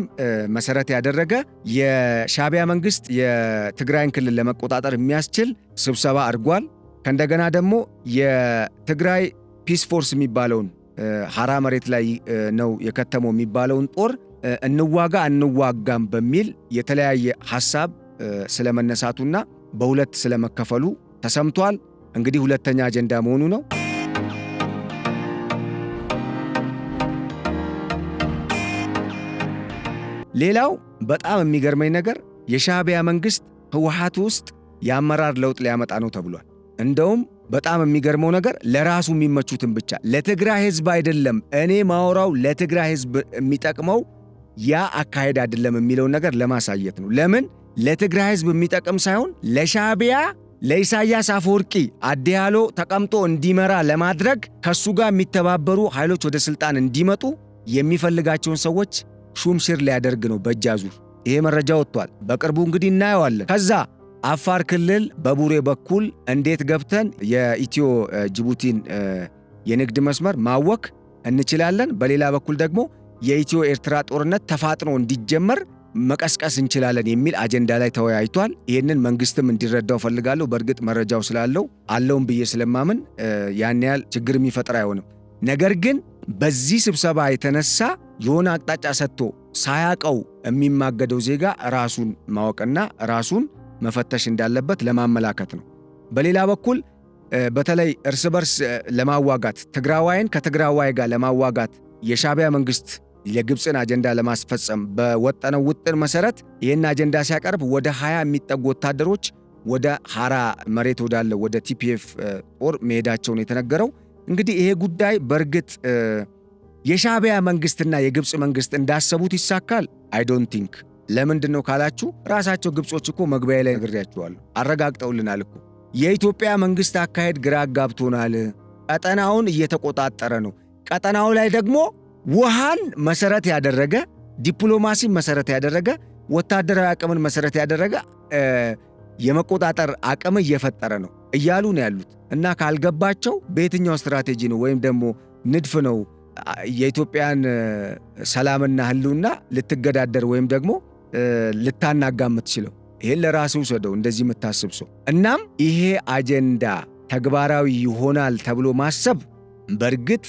መሰረት ያደረገ የሻዕቢያ መንግስት የትግራይን ክልል ለመቆጣጠር የሚያስችል ስብሰባ አድርጓል። ከእንደገና ደግሞ የትግራይ ፒስ ፎርስ የሚባለውን ሐራ መሬት ላይ ነው የከተመው የሚባለውን ጦር እንዋጋ አንዋጋም በሚል የተለያየ ሐሳብ ስለመነሳቱና በሁለት ስለመከፈሉ ተሰምቷል። እንግዲህ ሁለተኛ አጀንዳ መሆኑ ነው። ሌላው በጣም የሚገርመኝ ነገር የሻዕቢያ መንግስት ህወሓት ውስጥ የአመራር ለውጥ ሊያመጣ ነው ተብሏል። እንደውም በጣም የሚገርመው ነገር ለራሱ የሚመቹትን ብቻ ለትግራይ ህዝብ አይደለም እኔ ማወራው ለትግራይ ህዝብ የሚጠቅመው ያ አካሄድ አይደለም የሚለውን ነገር ለማሳየት ነው። ለምን ለትግራይ ህዝብ የሚጠቅም ሳይሆን ለሻዕቢያ ለኢሳያስ አፈወርቂ አዲያሎ ተቀምጦ እንዲመራ ለማድረግ ከሱ ጋር የሚተባበሩ ኃይሎች ወደ ስልጣን እንዲመጡ የሚፈልጋቸውን ሰዎች ሹምሽር ሊያደርግ ነው በእጅ አዙር። ይሄ መረጃ ወጥቷል። በቅርቡ እንግዲህ እናየዋለን። ከዛ አፋር ክልል በቡሬ በኩል እንዴት ገብተን የኢትዮ ጅቡቲን የንግድ መስመር ማወክ እንችላለን፣ በሌላ በኩል ደግሞ የኢትዮ ኤርትራ ጦርነት ተፋጥኖ እንዲጀመር መቀስቀስ እንችላለን የሚል አጀንዳ ላይ ተወያይቷል። ይህንን መንግስትም እንዲረዳው ፈልጋለሁ። በእርግጥ መረጃው ስላለው አለውን ብዬ ስለማምን ያን ያህል ችግር የሚፈጥር አይሆንም። ነገር ግን በዚህ ስብሰባ የተነሳ የሆነ አቅጣጫ ሰጥቶ ሳያቀው የሚማገደው ዜጋ ራሱን ማወቅና ራሱን መፈተሽ እንዳለበት ለማመላከት ነው። በሌላ በኩል በተለይ እርስ በርስ ለማዋጋት ትግራዋይን ከትግራዋይ ጋር ለማዋጋት የሻዕቢያ መንግስት የግብፅን አጀንዳ ለማስፈጸም በወጠነው ውጥን መሰረት ይህን አጀንዳ ሲያቀርብ ወደ 20 የሚጠጉ ወታደሮች ወደ ሐራ መሬት ወዳለ ወደ ቲፒኤፍ ጦር መሄዳቸውን የተነገረው። እንግዲህ ይሄ ጉዳይ በእርግጥ የሻዕቢያ መንግስትና የግብፅ መንግስት እንዳሰቡት ይሳካል? አይ ዶንት ቲንክ። ለምንድን ነው ካላችሁ ራሳቸው ግብጾች እኮ መግቢያ ላይ ነግሬያቸዋለሁ፣ አረጋግጠውልናል እኮ የኢትዮጵያ መንግስት አካሄድ ግራ ጋብቶናል፣ ቀጠናውን እየተቆጣጠረ ነው። ቀጠናው ላይ ደግሞ ውሃን መሰረት ያደረገ ዲፕሎማሲ መሰረት ያደረገ ወታደራዊ አቅምን መሰረት ያደረገ የመቆጣጠር አቅም እየፈጠረ ነው እያሉ ነው ያሉት። እና ካልገባቸው በየትኛው ስትራቴጂ ነው ወይም ደግሞ ንድፍ ነው የኢትዮጵያን ሰላምና ህልውና ልትገዳደር ወይም ደግሞ ልታናጋ የምትችለው? ይሄን ለራሱ ውሰደው እንደዚህ የምታስብ ሰው። እናም ይሄ አጀንዳ ተግባራዊ ይሆናል ተብሎ ማሰብ በእርግጥ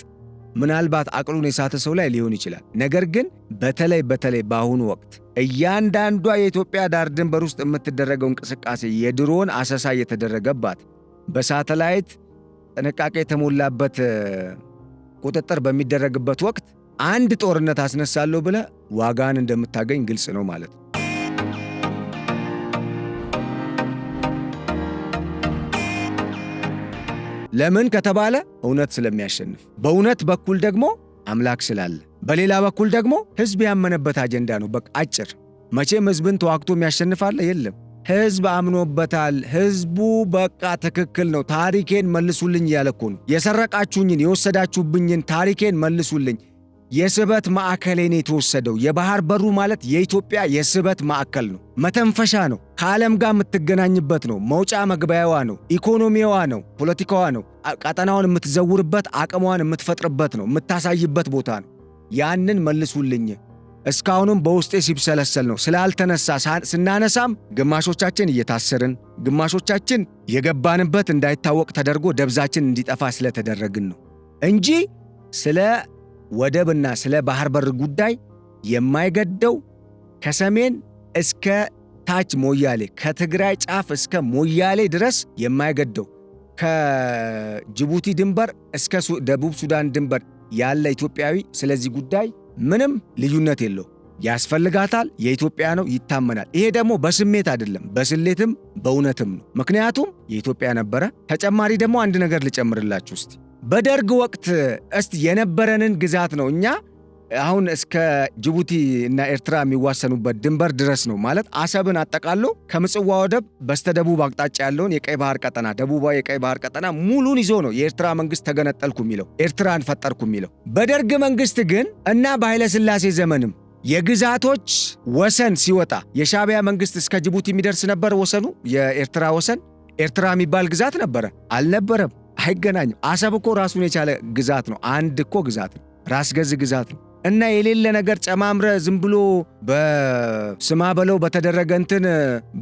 ምናልባት አቅሉን የሳተ ሰው ላይ ሊሆን ይችላል። ነገር ግን በተለይ በአሁኑ ወቅት እያንዳንዷ የኢትዮጵያ ዳር ድንበር ውስጥ የምትደረገው እንቅስቃሴ የድሮን አሰሳ እየተደረገባት በሳተላይት ጥንቃቄ የተሞላበት ቁጥጥር በሚደረግበት ወቅት አንድ ጦርነት አስነሳለሁ ብለህ ዋጋን እንደምታገኝ ግልጽ ነው ማለት ነው። ለምን ከተባለ እውነት ስለሚያሸንፍ፣ በእውነት በኩል ደግሞ አምላክ ስላለ፣ በሌላ በኩል ደግሞ ህዝብ ያመነበት አጀንዳ ነው። በቃ አጭር። መቼም ህዝብን ተዋግቶ የሚያሸንፋለ የለም። ህዝብ አምኖበታል። ህዝቡ በቃ ትክክል ነው፣ ታሪኬን መልሱልኝ እያለ እኮ ነው። የሰረቃችሁኝን የወሰዳችሁብኝን ታሪኬን መልሱልኝ። የስበት ማዕከሌ ነው የተወሰደው። የባህር በሩ ማለት የኢትዮጵያ የስበት ማዕከል ነው፣ መተንፈሻ ነው፣ ከዓለም ጋር የምትገናኝበት ነው፣ መውጫ መግቢያዋ ነው፣ ኢኮኖሚዋ ነው፣ ፖለቲካዋ ነው፣ ቀጠናውን የምትዘውርበት አቅሟን የምትፈጥርበት ነው፣ የምታሳይበት ቦታ ነው። ያንን መልሱልኝ። እስካሁንም በውስጤ ሲብሰለሰል ነው ስላልተነሳ። ስናነሳም ግማሾቻችን እየታሰርን፣ ግማሾቻችን የገባንበት እንዳይታወቅ ተደርጎ ደብዛችን እንዲጠፋ ስለተደረግን ነው እንጂ ስለ ወደብና ስለ ባህር በር ጉዳይ የማይገደው ከሰሜን እስከ ታች ሞያሌ፣ ከትግራይ ጫፍ እስከ ሞያሌ ድረስ የማይገደው ከጅቡቲ ድንበር እስከ ደቡብ ሱዳን ድንበር ያለ ኢትዮጵያዊ ስለዚህ ጉዳይ ምንም ልዩነት የለው። ያስፈልጋታል፣ የኢትዮጵያ ነው፣ ይታመናል። ይሄ ደግሞ በስሜት አይደለም፣ በስሌትም በእውነትም ነው። ምክንያቱም የኢትዮጵያ ነበረ። ተጨማሪ ደግሞ አንድ ነገር ልጨምርላችሁ እስቲ። በደርግ ወቅት የነበረንን ግዛት ነው እኛ አሁን እስከ ጅቡቲ እና ኤርትራ የሚዋሰኑበት ድንበር ድረስ ነው ማለት አሰብን አጠቃሎ ከምጽዋ ወደብ በስተደቡብ አቅጣጫ ያለውን የቀይ ባህር ቀጠና፣ ደቡባዊ የቀይ ባህር ቀጠና ሙሉን ይዞ ነው የኤርትራ መንግስት ተገነጠልኩ የሚለው፣ ኤርትራን ፈጠርኩ የሚለው። በደርግ መንግስት ግን እና በኃይለ ሥላሴ ዘመንም የግዛቶች ወሰን ሲወጣ የሻዕቢያ መንግስት እስከ ጅቡቲ የሚደርስ ነበር ወሰኑ። የኤርትራ ወሰን ኤርትራ የሚባል ግዛት ነበረ አልነበረም? አይገናኝም። አሰብ እኮ ራሱን የቻለ ግዛት ነው። አንድ እኮ ግዛት ነው፣ ራስ ገዝ ግዛት ነው። እና የሌለ ነገር ጨማምረ ዝም ብሎ በስማ በለው በተደረገ እንትን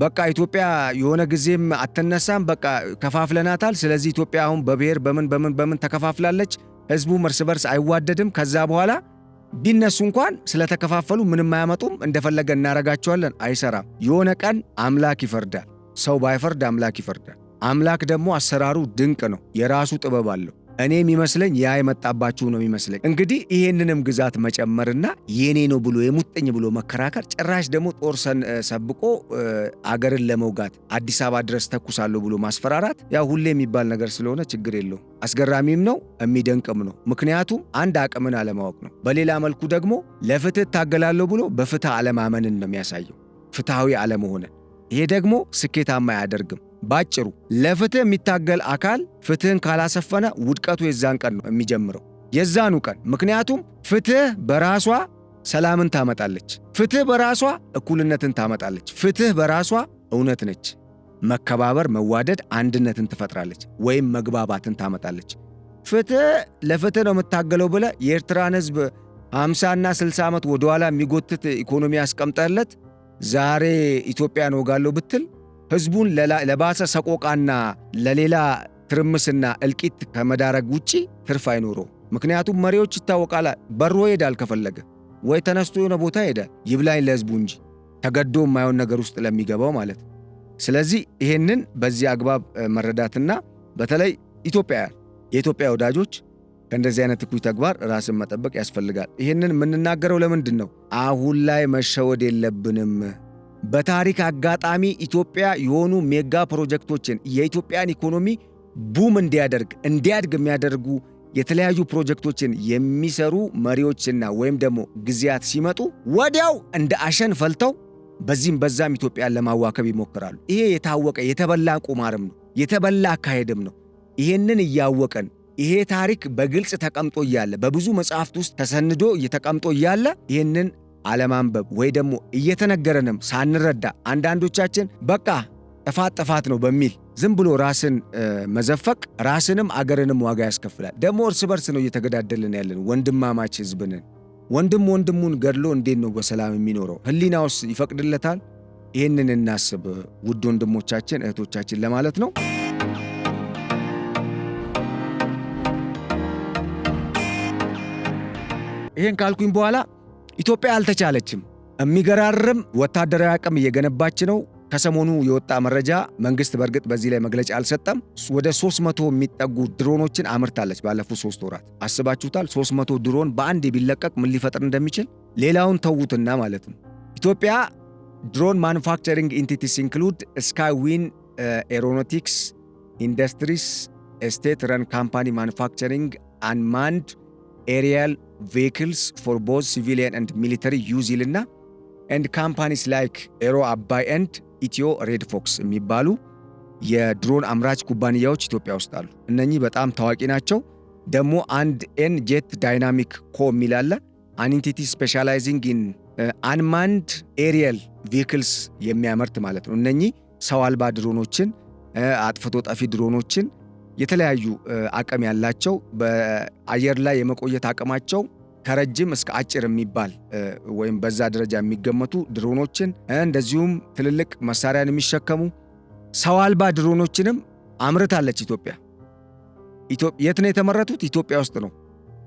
በቃ ኢትዮጵያ የሆነ ጊዜም አትነሳም፣ በቃ ከፋፍለናታል። ስለዚህ ኢትዮጵያ አሁን በብሔር በምን ተከፋፍላለች። ህዝቡም እርስ በርስ አይዋደድም። ከዛ በኋላ ቢነሱ እንኳን ስለተከፋፈሉ ምንም አያመጡም፣ እንደፈለገ እናረጋቸዋለን። አይሰራም። የሆነ ቀን አምላክ ይፈርዳል። ሰው ባይፈርድ አምላክ ይፈርዳል። አምላክ ደግሞ አሰራሩ ድንቅ ነው፣ የራሱ ጥበብ አለው። እኔ የሚመስለኝ ያ የመጣባችሁ ነው የሚመስለኝ። እንግዲህ ይሄንንም ግዛት መጨመርና የኔ ነው ብሎ የሙጥኝ ብሎ መከራከር፣ ጭራሽ ደግሞ ጦር ሰብቆ አገርን ለመውጋት አዲስ አበባ ድረስ ተኩሳለሁ ብሎ ማስፈራራት ያው ሁሌ የሚባል ነገር ስለሆነ ችግር የለውም። አስገራሚም ነው የሚደንቅም ነው። ምክንያቱም አንድ አቅምን አለማወቅ ነው። በሌላ መልኩ ደግሞ ለፍትህ እታገላለሁ ብሎ በፍትህ አለማመንን ነው የሚያሳየው፣ ፍትሃዊ አለመሆንን። ይሄ ደግሞ ስኬታማ አያደርግም። ባጭሩ ለፍትህ የሚታገል አካል ፍትህን ካላሰፈነ ውድቀቱ የዛን ቀን ነው የሚጀምረው፣ የዛኑ ቀን። ምክንያቱም ፍትህ በራሷ ሰላምን ታመጣለች፣ ፍትህ በራሷ እኩልነትን ታመጣለች፣ ፍትህ በራሷ እውነት ነች። መከባበር፣ መዋደድ፣ አንድነትን ትፈጥራለች ወይም መግባባትን ታመጣለች። ፍትህ ለፍትህ ነው የምታገለው ብለ የኤርትራን ህዝብ 50 እና 60 ዓመት ወደኋላ የሚጎትት ኢኮኖሚ ያስቀምጠለት ዛሬ ኢትዮጵያን ወጋለሁ ብትል ህዝቡን ለባሰ ሰቆቃና ለሌላ ትርምስና እልቂት ከመዳረግ ውጪ ትርፍ አይኖረው። ምክንያቱም መሪዎች ይታወቃል፣ በሮ ይሄዳል፣ ከፈለገ ወይ ተነስቶ የሆነ ቦታ ይሄዳል፣ ይብላኝ ለህዝቡ እንጂ ተገዶ የማይሆን ነገር ውስጥ ለሚገባው ማለት ነው። ስለዚህ ይሄንን በዚህ አግባብ መረዳትና በተለይ ኢትዮጵያውያን፣ የኢትዮጵያ ወዳጆች ከእንደዚህ አይነት እኩይ ተግባር ራስን መጠበቅ ያስፈልጋል። ይሄንን የምንናገረው ለምንድን ነው? አሁን ላይ መሸወድ የለብንም። በታሪክ አጋጣሚ ኢትዮጵያ የሆኑ ሜጋ ፕሮጀክቶችን የኢትዮጵያን ኢኮኖሚ ቡም እንዲያድግ የሚያደርጉ የተለያዩ ፕሮጀክቶችን የሚሰሩ መሪዎችና ወይም ደግሞ ጊዜያት ሲመጡ ወዲያው እንደ አሸን ፈልተው በዚህም በዛም ኢትዮጵያን ለማዋከብ ይሞክራሉ። ይሄ የታወቀ የተበላ ቁማርም ነው፣ የተበላ አካሄድም ነው። ይሄንን እያወቀን ይሄ ታሪክ በግልጽ ተቀምጦ እያለ በብዙ መጽሐፍት ውስጥ ተሰንዶ እየተቀምጦ እያለ ይሄንን አለማንበብ ወይ ደግሞ እየተነገረንም ሳንረዳ አንዳንዶቻችን በቃ ጥፋት ነው በሚል ዝም ብሎ ራስን መዘፈቅ ራስንም አገርንም ዋጋ ያስከፍላል። ደግሞ እርስ በርስ ነው እየተገዳደልን ያለን፣ ወንድማማች ህዝብንን። ወንድም ወንድሙን ገድሎ እንዴት ነው በሰላም የሚኖረው? ህሊናውስ ይፈቅድለታል? ይህንን እናስብ ውድ ወንድሞቻችን እህቶቻችን ለማለት ነው። ይህን ካልኩኝ በኋላ ኢትዮጵያ አልተቻለችም። የሚገራርም ወታደራዊ አቅም እየገነባች ነው። ከሰሞኑ የወጣ መረጃ መንግስት በእርግጥ በዚህ ላይ መግለጫ አልሰጠም፣ ወደ 300 የሚጠጉ ድሮኖችን አምርታለች ባለፉት 3 ወራት። አስባችሁታል? 300 ድሮን በአንድ ቢለቀቅ ምን ሊፈጥር እንደሚችል። ሌላውን ተዉትና ማለት ነው። ኢትዮጵያ ድሮን ማኑፋክቸሪንግ ኢንቲቲስ ኢንክሉድ ስካይዊን ኤሮኖቲክስ ኢንዱስትሪስ ስቴት ረን ካምፓኒ ማኑፋክቸሪንግ አንማንድ ኤሪያል vehicles for both civilian and military use ይልና and companies like Aero Abai and ኢትዮ ሬድ ፎክስ የሚባሉ የድሮን አምራች ኩባንያዎች ኢትዮጵያ ውስጥ አሉ። እነኚህ በጣም ታዋቂ ናቸው። ደግሞ አንድ ኤን ጄት ዳይናሚክ ኮ የሚል አለ። አን ኢንቲቲ ስፔሻላይዚንግ ኢን አንማንድ ኤሪየል ቪክልስ የሚያመርት ማለት ነው። እነኚህ ሰው አልባ ድሮኖችን፣ አጥፍቶ ጠፊ ድሮኖችን፣ የተለያዩ አቅም ያላቸው በአየር ላይ የመቆየት አቅማቸው ከረጅም እስከ አጭር የሚባል ወይም በዛ ደረጃ የሚገመቱ ድሮኖችን እንደዚሁም ትልልቅ መሳሪያን የሚሸከሙ ሰው አልባ ድሮኖችንም አምርታለች ኢትዮጵያ። የት ነው የተመረቱት? ኢትዮጵያ ውስጥ ነው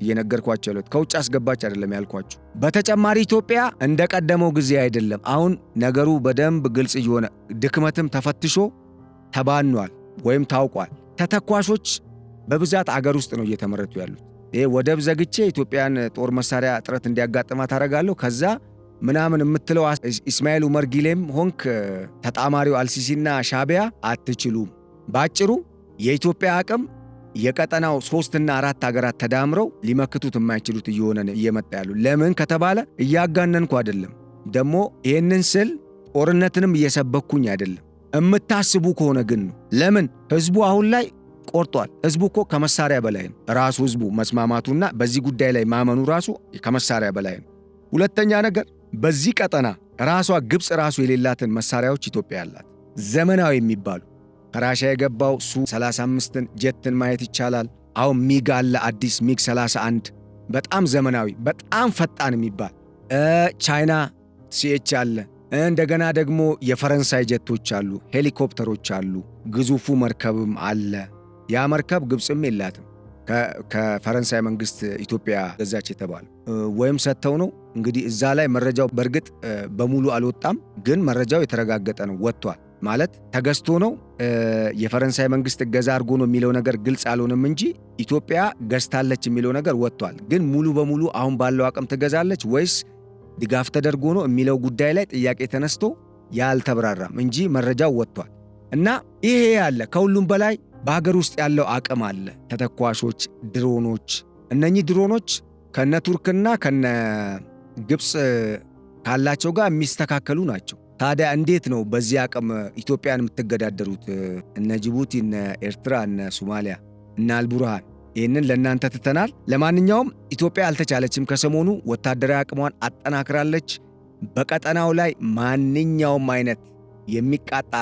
እየነገርኳቸው ያሉት። ከውጭ አስገባች አይደለም ያልኳችሁ። በተጨማሪ ኢትዮጵያ እንደቀደመው ጊዜ አይደለም። አሁን ነገሩ በደንብ ግልጽ እየሆነ ድክመትም ተፈትሾ ተባኗል ወይም ታውቋል። ተተኳሾች በብዛት አገር ውስጥ ነው እየተመረቱ ያሉት። ይሄ ወደብ ዘግቼ ኢትዮጵያን ጦር መሳሪያ እጥረት እንዲያጋጥማት አደርጋለሁ ከዛ ምናምን የምትለው ኢስማኤል ኡመር ጊሌም ሆንክ ተጣማሪው አልሲሲና ሻቢያ አትችሉም። ባጭሩ የኢትዮጵያ አቅም የቀጠናው 3 እና 4 ሀገራት ተዳምረው ሊመክቱት የማይችሉት እየመጣ ያሉ። ለምን ከተባለ እያጋነንኩ አይደለም። ደግሞ ይህንን ስል ጦርነትንም እየሰበኩኝ አይደለም። እምታስቡ ከሆነ ግን ነው። ለምን ህዝቡ አሁን ላይ ቆርጧል። ህዝቡ እኮ ከመሳሪያ በላይ ነው። ራሱ ህዝቡ መስማማቱና በዚህ ጉዳይ ላይ ማመኑ ራሱ ከመሳሪያ በላይ ነው። ሁለተኛ ነገር በዚህ ቀጠና ራሷ ግብፅ ራሱ የሌላትን መሳሪያዎች ኢትዮጵያ ያላት ዘመናዊ የሚባሉ ከራሻ የገባው ሱ-35ን ጀትን ማየት ይቻላል። አሁን ሚግ አለ፣ አዲስ ሚግ 31 በጣም ዘመናዊ በጣም ፈጣን የሚባል ቻይና ሲኤች አለ። እንደገና ደግሞ የፈረንሳይ ጀቶች አሉ፣ ሄሊኮፕተሮች አሉ፣ ግዙፉ መርከብም አለ። ያ መርከብ ግብፅም የላትም። ከፈረንሳይ መንግስት ኢትዮጵያ ገዛች የተባለ ወይም ሰጥተው ነው እንግዲህ። እዛ ላይ መረጃው በእርግጥ በሙሉ አልወጣም፣ ግን መረጃው የተረጋገጠ ነው፣ ወጥቷል ማለት ተገዝቶ ነው። የፈረንሳይ መንግስት እገዛ አድርጎ ነው የሚለው ነገር ግልጽ አልሆነም እንጂ ኢትዮጵያ ገዝታለች የሚለው ነገር ወጥቷል። ግን ሙሉ በሙሉ አሁን ባለው አቅም ትገዛለች ወይስ ድጋፍ ተደርጎ ነው የሚለው ጉዳይ ላይ ጥያቄ ተነስቶ ያልተብራራም እንጂ መረጃው ወጥቷል። እና ይሄ ያለ ከሁሉም በላይ በሀገር ውስጥ ያለው አቅም አለ። ተተኳሾች፣ ድሮኖች። እነኚህ ድሮኖች ከነ ቱርክና ከነ ግብፅ ካላቸው ጋር የሚስተካከሉ ናቸው። ታዲያ እንዴት ነው በዚህ አቅም ኢትዮጵያን የምትገዳደሩት? እነ ጅቡቲ፣ እነ ኤርትራ፣ እነ ሶማሊያ፣ እነ አልቡርሃን። ይህንን ለእናንተ ትተናል። ለማንኛውም ኢትዮጵያ አልተቻለችም። ከሰሞኑ ወታደራዊ አቅሟን አጠናክራለች። በቀጠናው ላይ ማንኛውም አይነት የሚቃጣ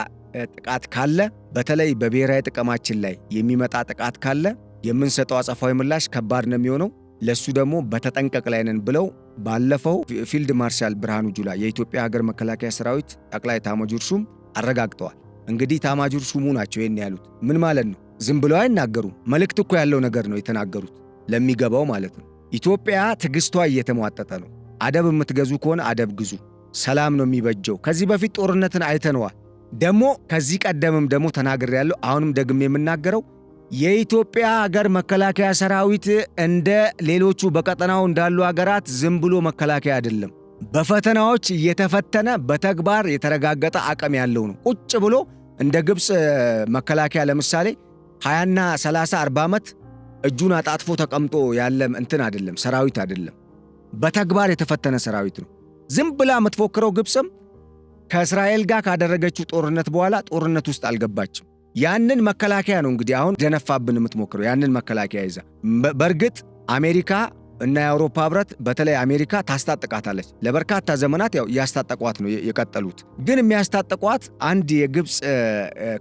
ጥቃት ካለ፣ በተለይ በብሔራዊ ጥቅማችን ላይ የሚመጣ ጥቃት ካለ የምንሰጠው አጸፋዊ ምላሽ ከባድ ነው የሚሆነው። ለሱ ደግሞ በተጠንቀቅ ላይ ነን ብለው ባለፈው ፊልድ ማርሻል ብርሃኑ ጁላ የኢትዮጵያ ሀገር መከላከያ ሰራዊት ጠቅላይ ኤታማዦር ሹም አረጋግጠዋል። እንግዲህ ኤታማዦር ሹሙ ናቸው ይሄን ያሉት። ምን ማለት ነው? ዝም ብለው አይናገሩም። መልእክት እኮ ያለው ነገር ነው የተናገሩት፣ ለሚገባው ማለት ነው። ኢትዮጵያ ትዕግስቷ እየተሟጠጠ ነው። አደብ የምትገዙ ከሆነ አደብ ግዙ። ሰላም ነው የሚበጀው። ከዚህ በፊት ጦርነትን አይተነዋል። ደግሞ ከዚህ ቀደምም ደግሞ ተናግሬያለሁ። አሁንም ደግሜ የምናገረው የኢትዮጵያ ሀገር መከላከያ ሰራዊት እንደ ሌሎቹ በቀጠናው እንዳሉ ሀገራት ዝም ብሎ መከላከያ አይደለም። በፈተናዎች እየተፈተነ በተግባር የተረጋገጠ አቅም ያለው ነው። ቁጭ ብሎ እንደ ግብፅ መከላከያ ለምሳሌ 20ና 30 40 ዓመት እጁን አጣጥፎ ተቀምጦ ያለ እንትን አይደለም፣ ሰራዊት አይደለም። በተግባር የተፈተነ ሰራዊት ነው። ዝም ብላ የምትፎክረው ግብፅም ከእስራኤል ጋር ካደረገችው ጦርነት በኋላ ጦርነት ውስጥ አልገባችም። ያንን መከላከያ ነው እንግዲህ አሁን ደነፋብን የምትሞክረው፣ ያንን መከላከያ ይዛ። በእርግጥ አሜሪካ እና የአውሮፓ ህብረት በተለይ አሜሪካ ታስታጥቃታለች። ለበርካታ ዘመናት ያው ያስታጠቋት ነው የቀጠሉት። ግን የሚያስታጥቋት አንድ የግብፅ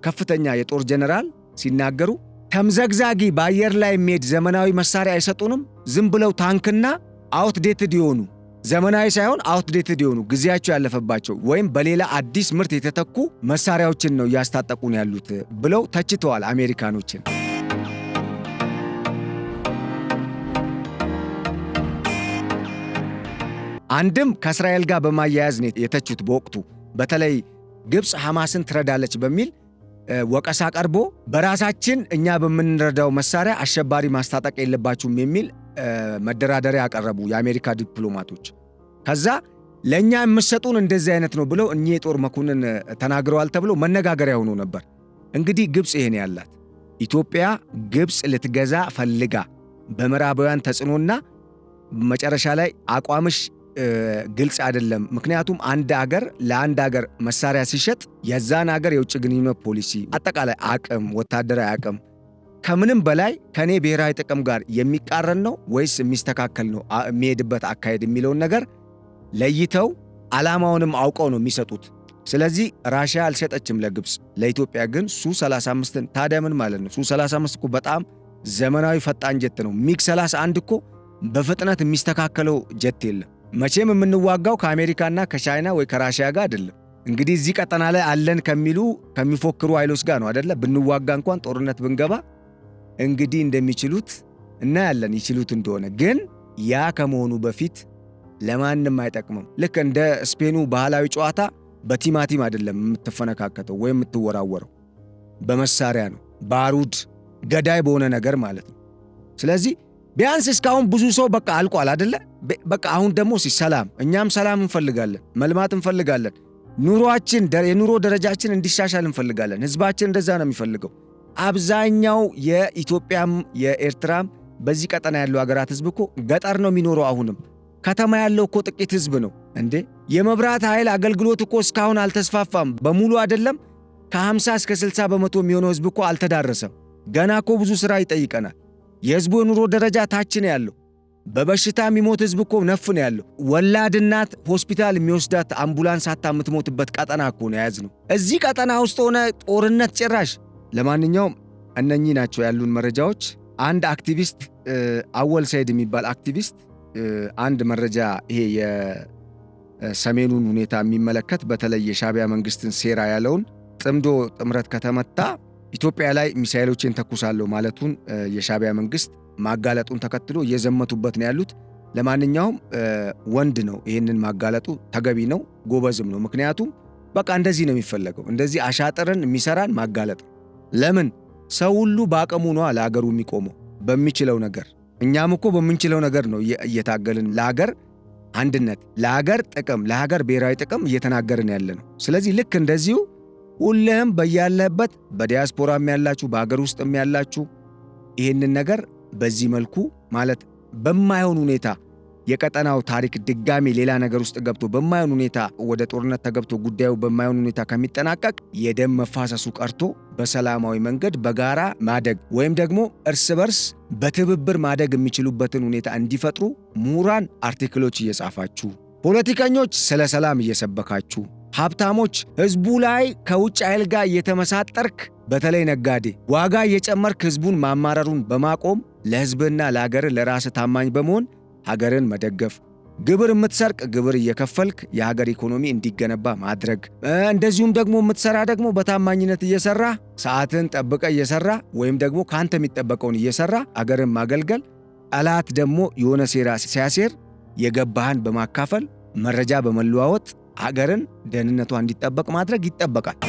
ከፍተኛ የጦር ጀነራል ሲናገሩ ተምዘግዛጊ በአየር ላይ የሚሄድ ዘመናዊ መሳሪያ አይሰጡንም፣ ዝም ብለው ታንክና አውትዴትድ የሆኑ ዘመናዊ ሳይሆን አውትዴትድ የሆኑ ጊዜያቸው ያለፈባቸው ወይም በሌላ አዲስ ምርት የተተኩ መሳሪያዎችን ነው እያስታጠቁን ያሉት ብለው ተችተዋል አሜሪካኖችን። አንድም ከእስራኤል ጋር በማያያዝ ነው የተቹት። በወቅቱ በተለይ ግብፅ ሐማስን ትረዳለች በሚል ወቀሳ ቀርቦ በራሳችን እኛ በምንረዳው መሳሪያ አሸባሪ ማስታጠቅ የለባችሁም የሚል መደራደሪያ ያቀረቡ የአሜሪካ ዲፕሎማቶች። ከዛ ለእኛ የምሰጡን እንደዚህ አይነት ነው ብለው እኚህ የጦር መኮንን ተናግረዋል ተብሎ መነጋገሪያ ሆኖ ነበር። እንግዲህ ግብፅ ይሄን ያላት ኢትዮጵያ ግብፅ ልትገዛ ፈልጋ በምዕራባውያን ተጽዕኖና መጨረሻ ላይ አቋምሽ ግልጽ አይደለም። ምክንያቱም አንድ አገር ለአንድ አገር መሳሪያ ሲሸጥ የዛን አገር የውጭ ግንኙነት ፖሊሲ፣ አጠቃላይ አቅም፣ ወታደራዊ አቅም ከምንም በላይ ከኔ ብሔራዊ ጥቅም ጋር የሚቃረን ነው ወይስ የሚስተካከል ነው የሚሄድበት አካሄድ የሚለውን ነገር ለይተው ዓላማውንም አውቀው ነው የሚሰጡት። ስለዚህ ራሽያ አልሸጠችም ለግብፅ፣ ለኢትዮጵያ ግን ሱ-35ን። ታዲያ ምን ማለት ነው? ሱ-35 እኮ በጣም ዘመናዊ ፈጣን ጀት ነው። ሚግ 31 እኮ በፍጥነት የሚስተካከለው ጀት የለም። መቼም የምንዋጋው ከአሜሪካና ከቻይና ወይ ከራሽያ ጋር አይደለም። እንግዲህ እዚህ ቀጠና ላይ አለን ከሚፎክሩ ኃይሎች ጋር ነው አይደለ? ብንዋጋ እንኳን ጦርነት ብንገባ እንግዲህ እንደሚችሉት እናያለን፣ ይችሉት እንደሆነ። ግን ያ ከመሆኑ በፊት ለማንም አይጠቅምም። ልክ እንደ ስፔኑ ባህላዊ ጨዋታ በቲማቲም አይደለም የምትፈነካከተው ወይም የምትወራወረው፣ በመሳሪያ ነው፣ ባሩድ ገዳይ በሆነ ነገር ማለት ነው። ስለዚህ ቢያንስ እስካሁን ብዙ ሰው በቃ አልቋል አይደለ? በቃ አሁን ደግሞ ሰላም፣ እኛም ሰላም እንፈልጋለን፣ መልማት እንፈልጋለን፣ ኑሯችን የኑሮ ደረጃችን እንዲሻሻል እንፈልጋለን። ህዝባችን እንደዛ ነው የሚፈልገው። አብዛኛው የኢትዮጵያም የኤርትራም በዚህ ቀጠና ያለው ሀገራት ህዝብ እኮ ገጠር ነው የሚኖረው። አሁንም ከተማ ያለው እኮ ጥቂት ህዝብ ነው እንዴ። የመብራት ኃይል አገልግሎት እኮ እስካሁን አልተስፋፋም በሙሉ አይደለም። ከ50 እስከ 60 በመቶ የሚሆነው ህዝብ እኮ አልተዳረሰም። ገና እኮ ብዙ ሥራ ይጠይቀናል። የህዝቡ የኑሮ ደረጃ ታች ነው ያለው። በበሽታ የሚሞት ህዝብ እኮ ነፍ ነው ያለው። ወላድ እናት ሆስፒታል የሚወስዳት አምቡላንስ አታ የምትሞትበት ቀጠና እኮ ነው የያዝነው። እዚህ ቀጠና ውስጥ ሆነ ጦርነት ጭራሽ። ለማንኛውም እነኚህ ናቸው ያሉን መረጃዎች። አንድ አክቲቪስት አወል ሰይድ የሚባል አክቲቪስት አንድ መረጃ ይሄ የሰሜኑን ሁኔታ የሚመለከት በተለይ የሻዕቢያ መንግስትን ሴራ ያለውን ጽምዶ ጥምረት ከተመታ ኢትዮጵያ ላይ ሚሳኤሎችን ተኩሳለሁ ማለቱን የሻዕቢያ መንግስት ማጋለጡን ተከትሎ እየዘመቱበት ነው ያሉት። ለማንኛውም ወንድ ነው፣ ይህንን ማጋለጡ ተገቢ ነው፣ ጎበዝም ነው። ምክንያቱም በቃ እንደዚህ ነው የሚፈለገው። እንደዚህ አሻጥርን የሚሰራን ማጋለጥ። ለምን ሰው ሁሉ በአቅሙ ነው ለሀገሩ የሚቆመው በሚችለው ነገር። እኛም እኮ በምንችለው ነገር ነው እየታገልን ለሀገር አንድነት፣ ለሀገር ጥቅም፣ ለሀገር ብሔራዊ ጥቅም እየተናገርን ያለ ነው። ስለዚህ ልክ እንደዚሁ ሁልህም በያለህበት በዲያስፖራም ያላችሁ በሀገር ውስጥም ያላችሁ ይህንን ነገር በዚህ መልኩ ማለት በማይሆን ሁኔታ የቀጠናው ታሪክ ድጋሚ ሌላ ነገር ውስጥ ገብቶ በማይሆን ሁኔታ ወደ ጦርነት ተገብቶ ጉዳዩ በማይሆን ሁኔታ ከሚጠናቀቅ የደም መፋሰሱ ቀርቶ በሰላማዊ መንገድ በጋራ ማደግ ወይም ደግሞ እርስ በርስ በትብብር ማደግ የሚችሉበትን ሁኔታ እንዲፈጥሩ ምሁራን አርቲክሎች እየጻፋችሁ፣ ፖለቲከኞች ስለ ሰላም እየሰበካችሁ፣ ሀብታሞች ህዝቡ ላይ ከውጭ ኃይል ጋር እየተመሳጠርክ በተለይ ነጋዴ ዋጋ እየጨመርክ ህዝቡን ማማረሩን በማቆም ለህዝብና ለሀገር ለራስ ታማኝ በመሆን ሀገርን መደገፍ፣ ግብር የምትሰርቅ ግብር እየከፈልክ የሀገር ኢኮኖሚ እንዲገነባ ማድረግ፣ እንደዚሁም ደግሞ የምትሰራ ደግሞ በታማኝነት እየሰራ ሰዓትን ጠብቀ እየሰራ ወይም ደግሞ ካንተ የሚጠበቀውን እየሰራ አገርን ማገልገል፣ ጠላት ደግሞ የሆነ ሴራ ሲያሴር የገባህን በማካፈል መረጃ በመለዋወጥ ሀገርን ደህንነቷ እንዲጠበቅ ማድረግ ይጠበቃል።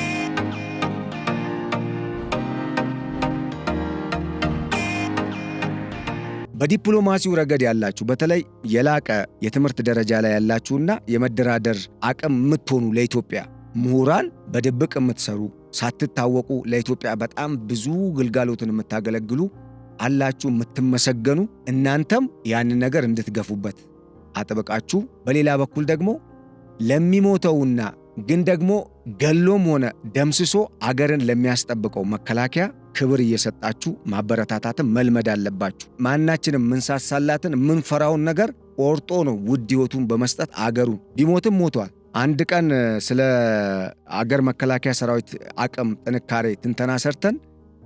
በዲፕሎማሲው ረገድ ያላችሁ በተለይ የላቀ የትምህርት ደረጃ ላይ ያላችሁና የመደራደር አቅም የምትሆኑ ለኢትዮጵያ ምሁራን በድብቅ የምትሰሩ ሳትታወቁ ለኢትዮጵያ በጣም ብዙ ግልጋሎትን የምታገለግሉ አላችሁ፣ የምትመሰገኑ። እናንተም ያንን ነገር እንድትገፉበት አጥብቃችሁ፣ በሌላ በኩል ደግሞ ለሚሞተውና ግን ደግሞ ገሎም ሆነ ደምስሶ አገርን ለሚያስጠብቀው መከላከያ ክብር እየሰጣችሁ ማበረታታትን መልመድ አለባችሁ። ማናችንም ምንሳሳላትን ምንፈራውን ነገር ቆርጦ ነው ውድ ሕይወቱን በመስጠት አገሩን ቢሞትም ሞቷል። አንድ ቀን ስለ አገር መከላከያ ሰራዊት አቅም ጥንካሬ ትንተና ሰርተን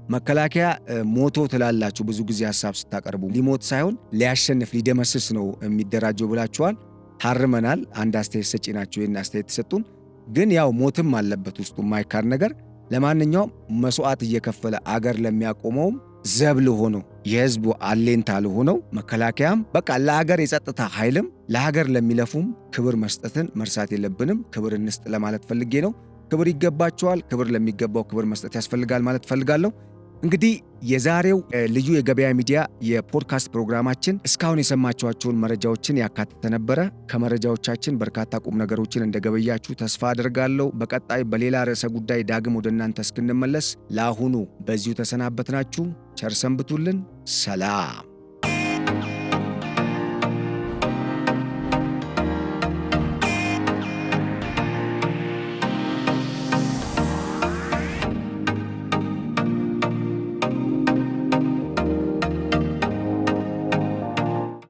መከላከያ ሞቶ ትላላችሁ ብዙ ጊዜ ሐሳብ ስታቀርቡ፣ ሊሞት ሳይሆን ሊያሸንፍ ሊደመስስ ነው የሚደራጀው ብላችኋል። ታርመናል። አንድ አስተያየት ሰጪ ናቸው ይህን አስተያየት ተሰጡን። ግን ያው ሞትም አለበት ውስጡ የማይካድ ነገር። ለማንኛውም መስዋዕት እየከፈለ አገር ለሚያቆመውም ዘብ ለሆነው የህዝቡ አሌንታ ለሆነው መከላከያም በቃ ለአገር የጸጥታ ኃይልም ለሀገር ለሚለፉም ክብር መስጠትን መርሳት የለብንም። ክብር እንስጥ ለማለት ፈልጌ ነው። ክብር ይገባቸዋል። ክብር ለሚገባው ክብር መስጠት ያስፈልጋል ማለት ፈልጋለሁ። እንግዲህ የዛሬው ልዩ የገበያ ሚዲያ የፖድካስት ፕሮግራማችን እስካሁን የሰማችኋቸውን መረጃዎችን ያካተተ ነበረ። ከመረጃዎቻችን በርካታ ቁም ነገሮችን እንደገበያችሁ ተስፋ አደርጋለሁ። በቀጣይ በሌላ ርዕሰ ጉዳይ ዳግም ወደ እናንተ እስክንመለስ ለአሁኑ በዚሁ ተሰናበትናችሁ። ቸር ሰንብቱልን። ሰላም።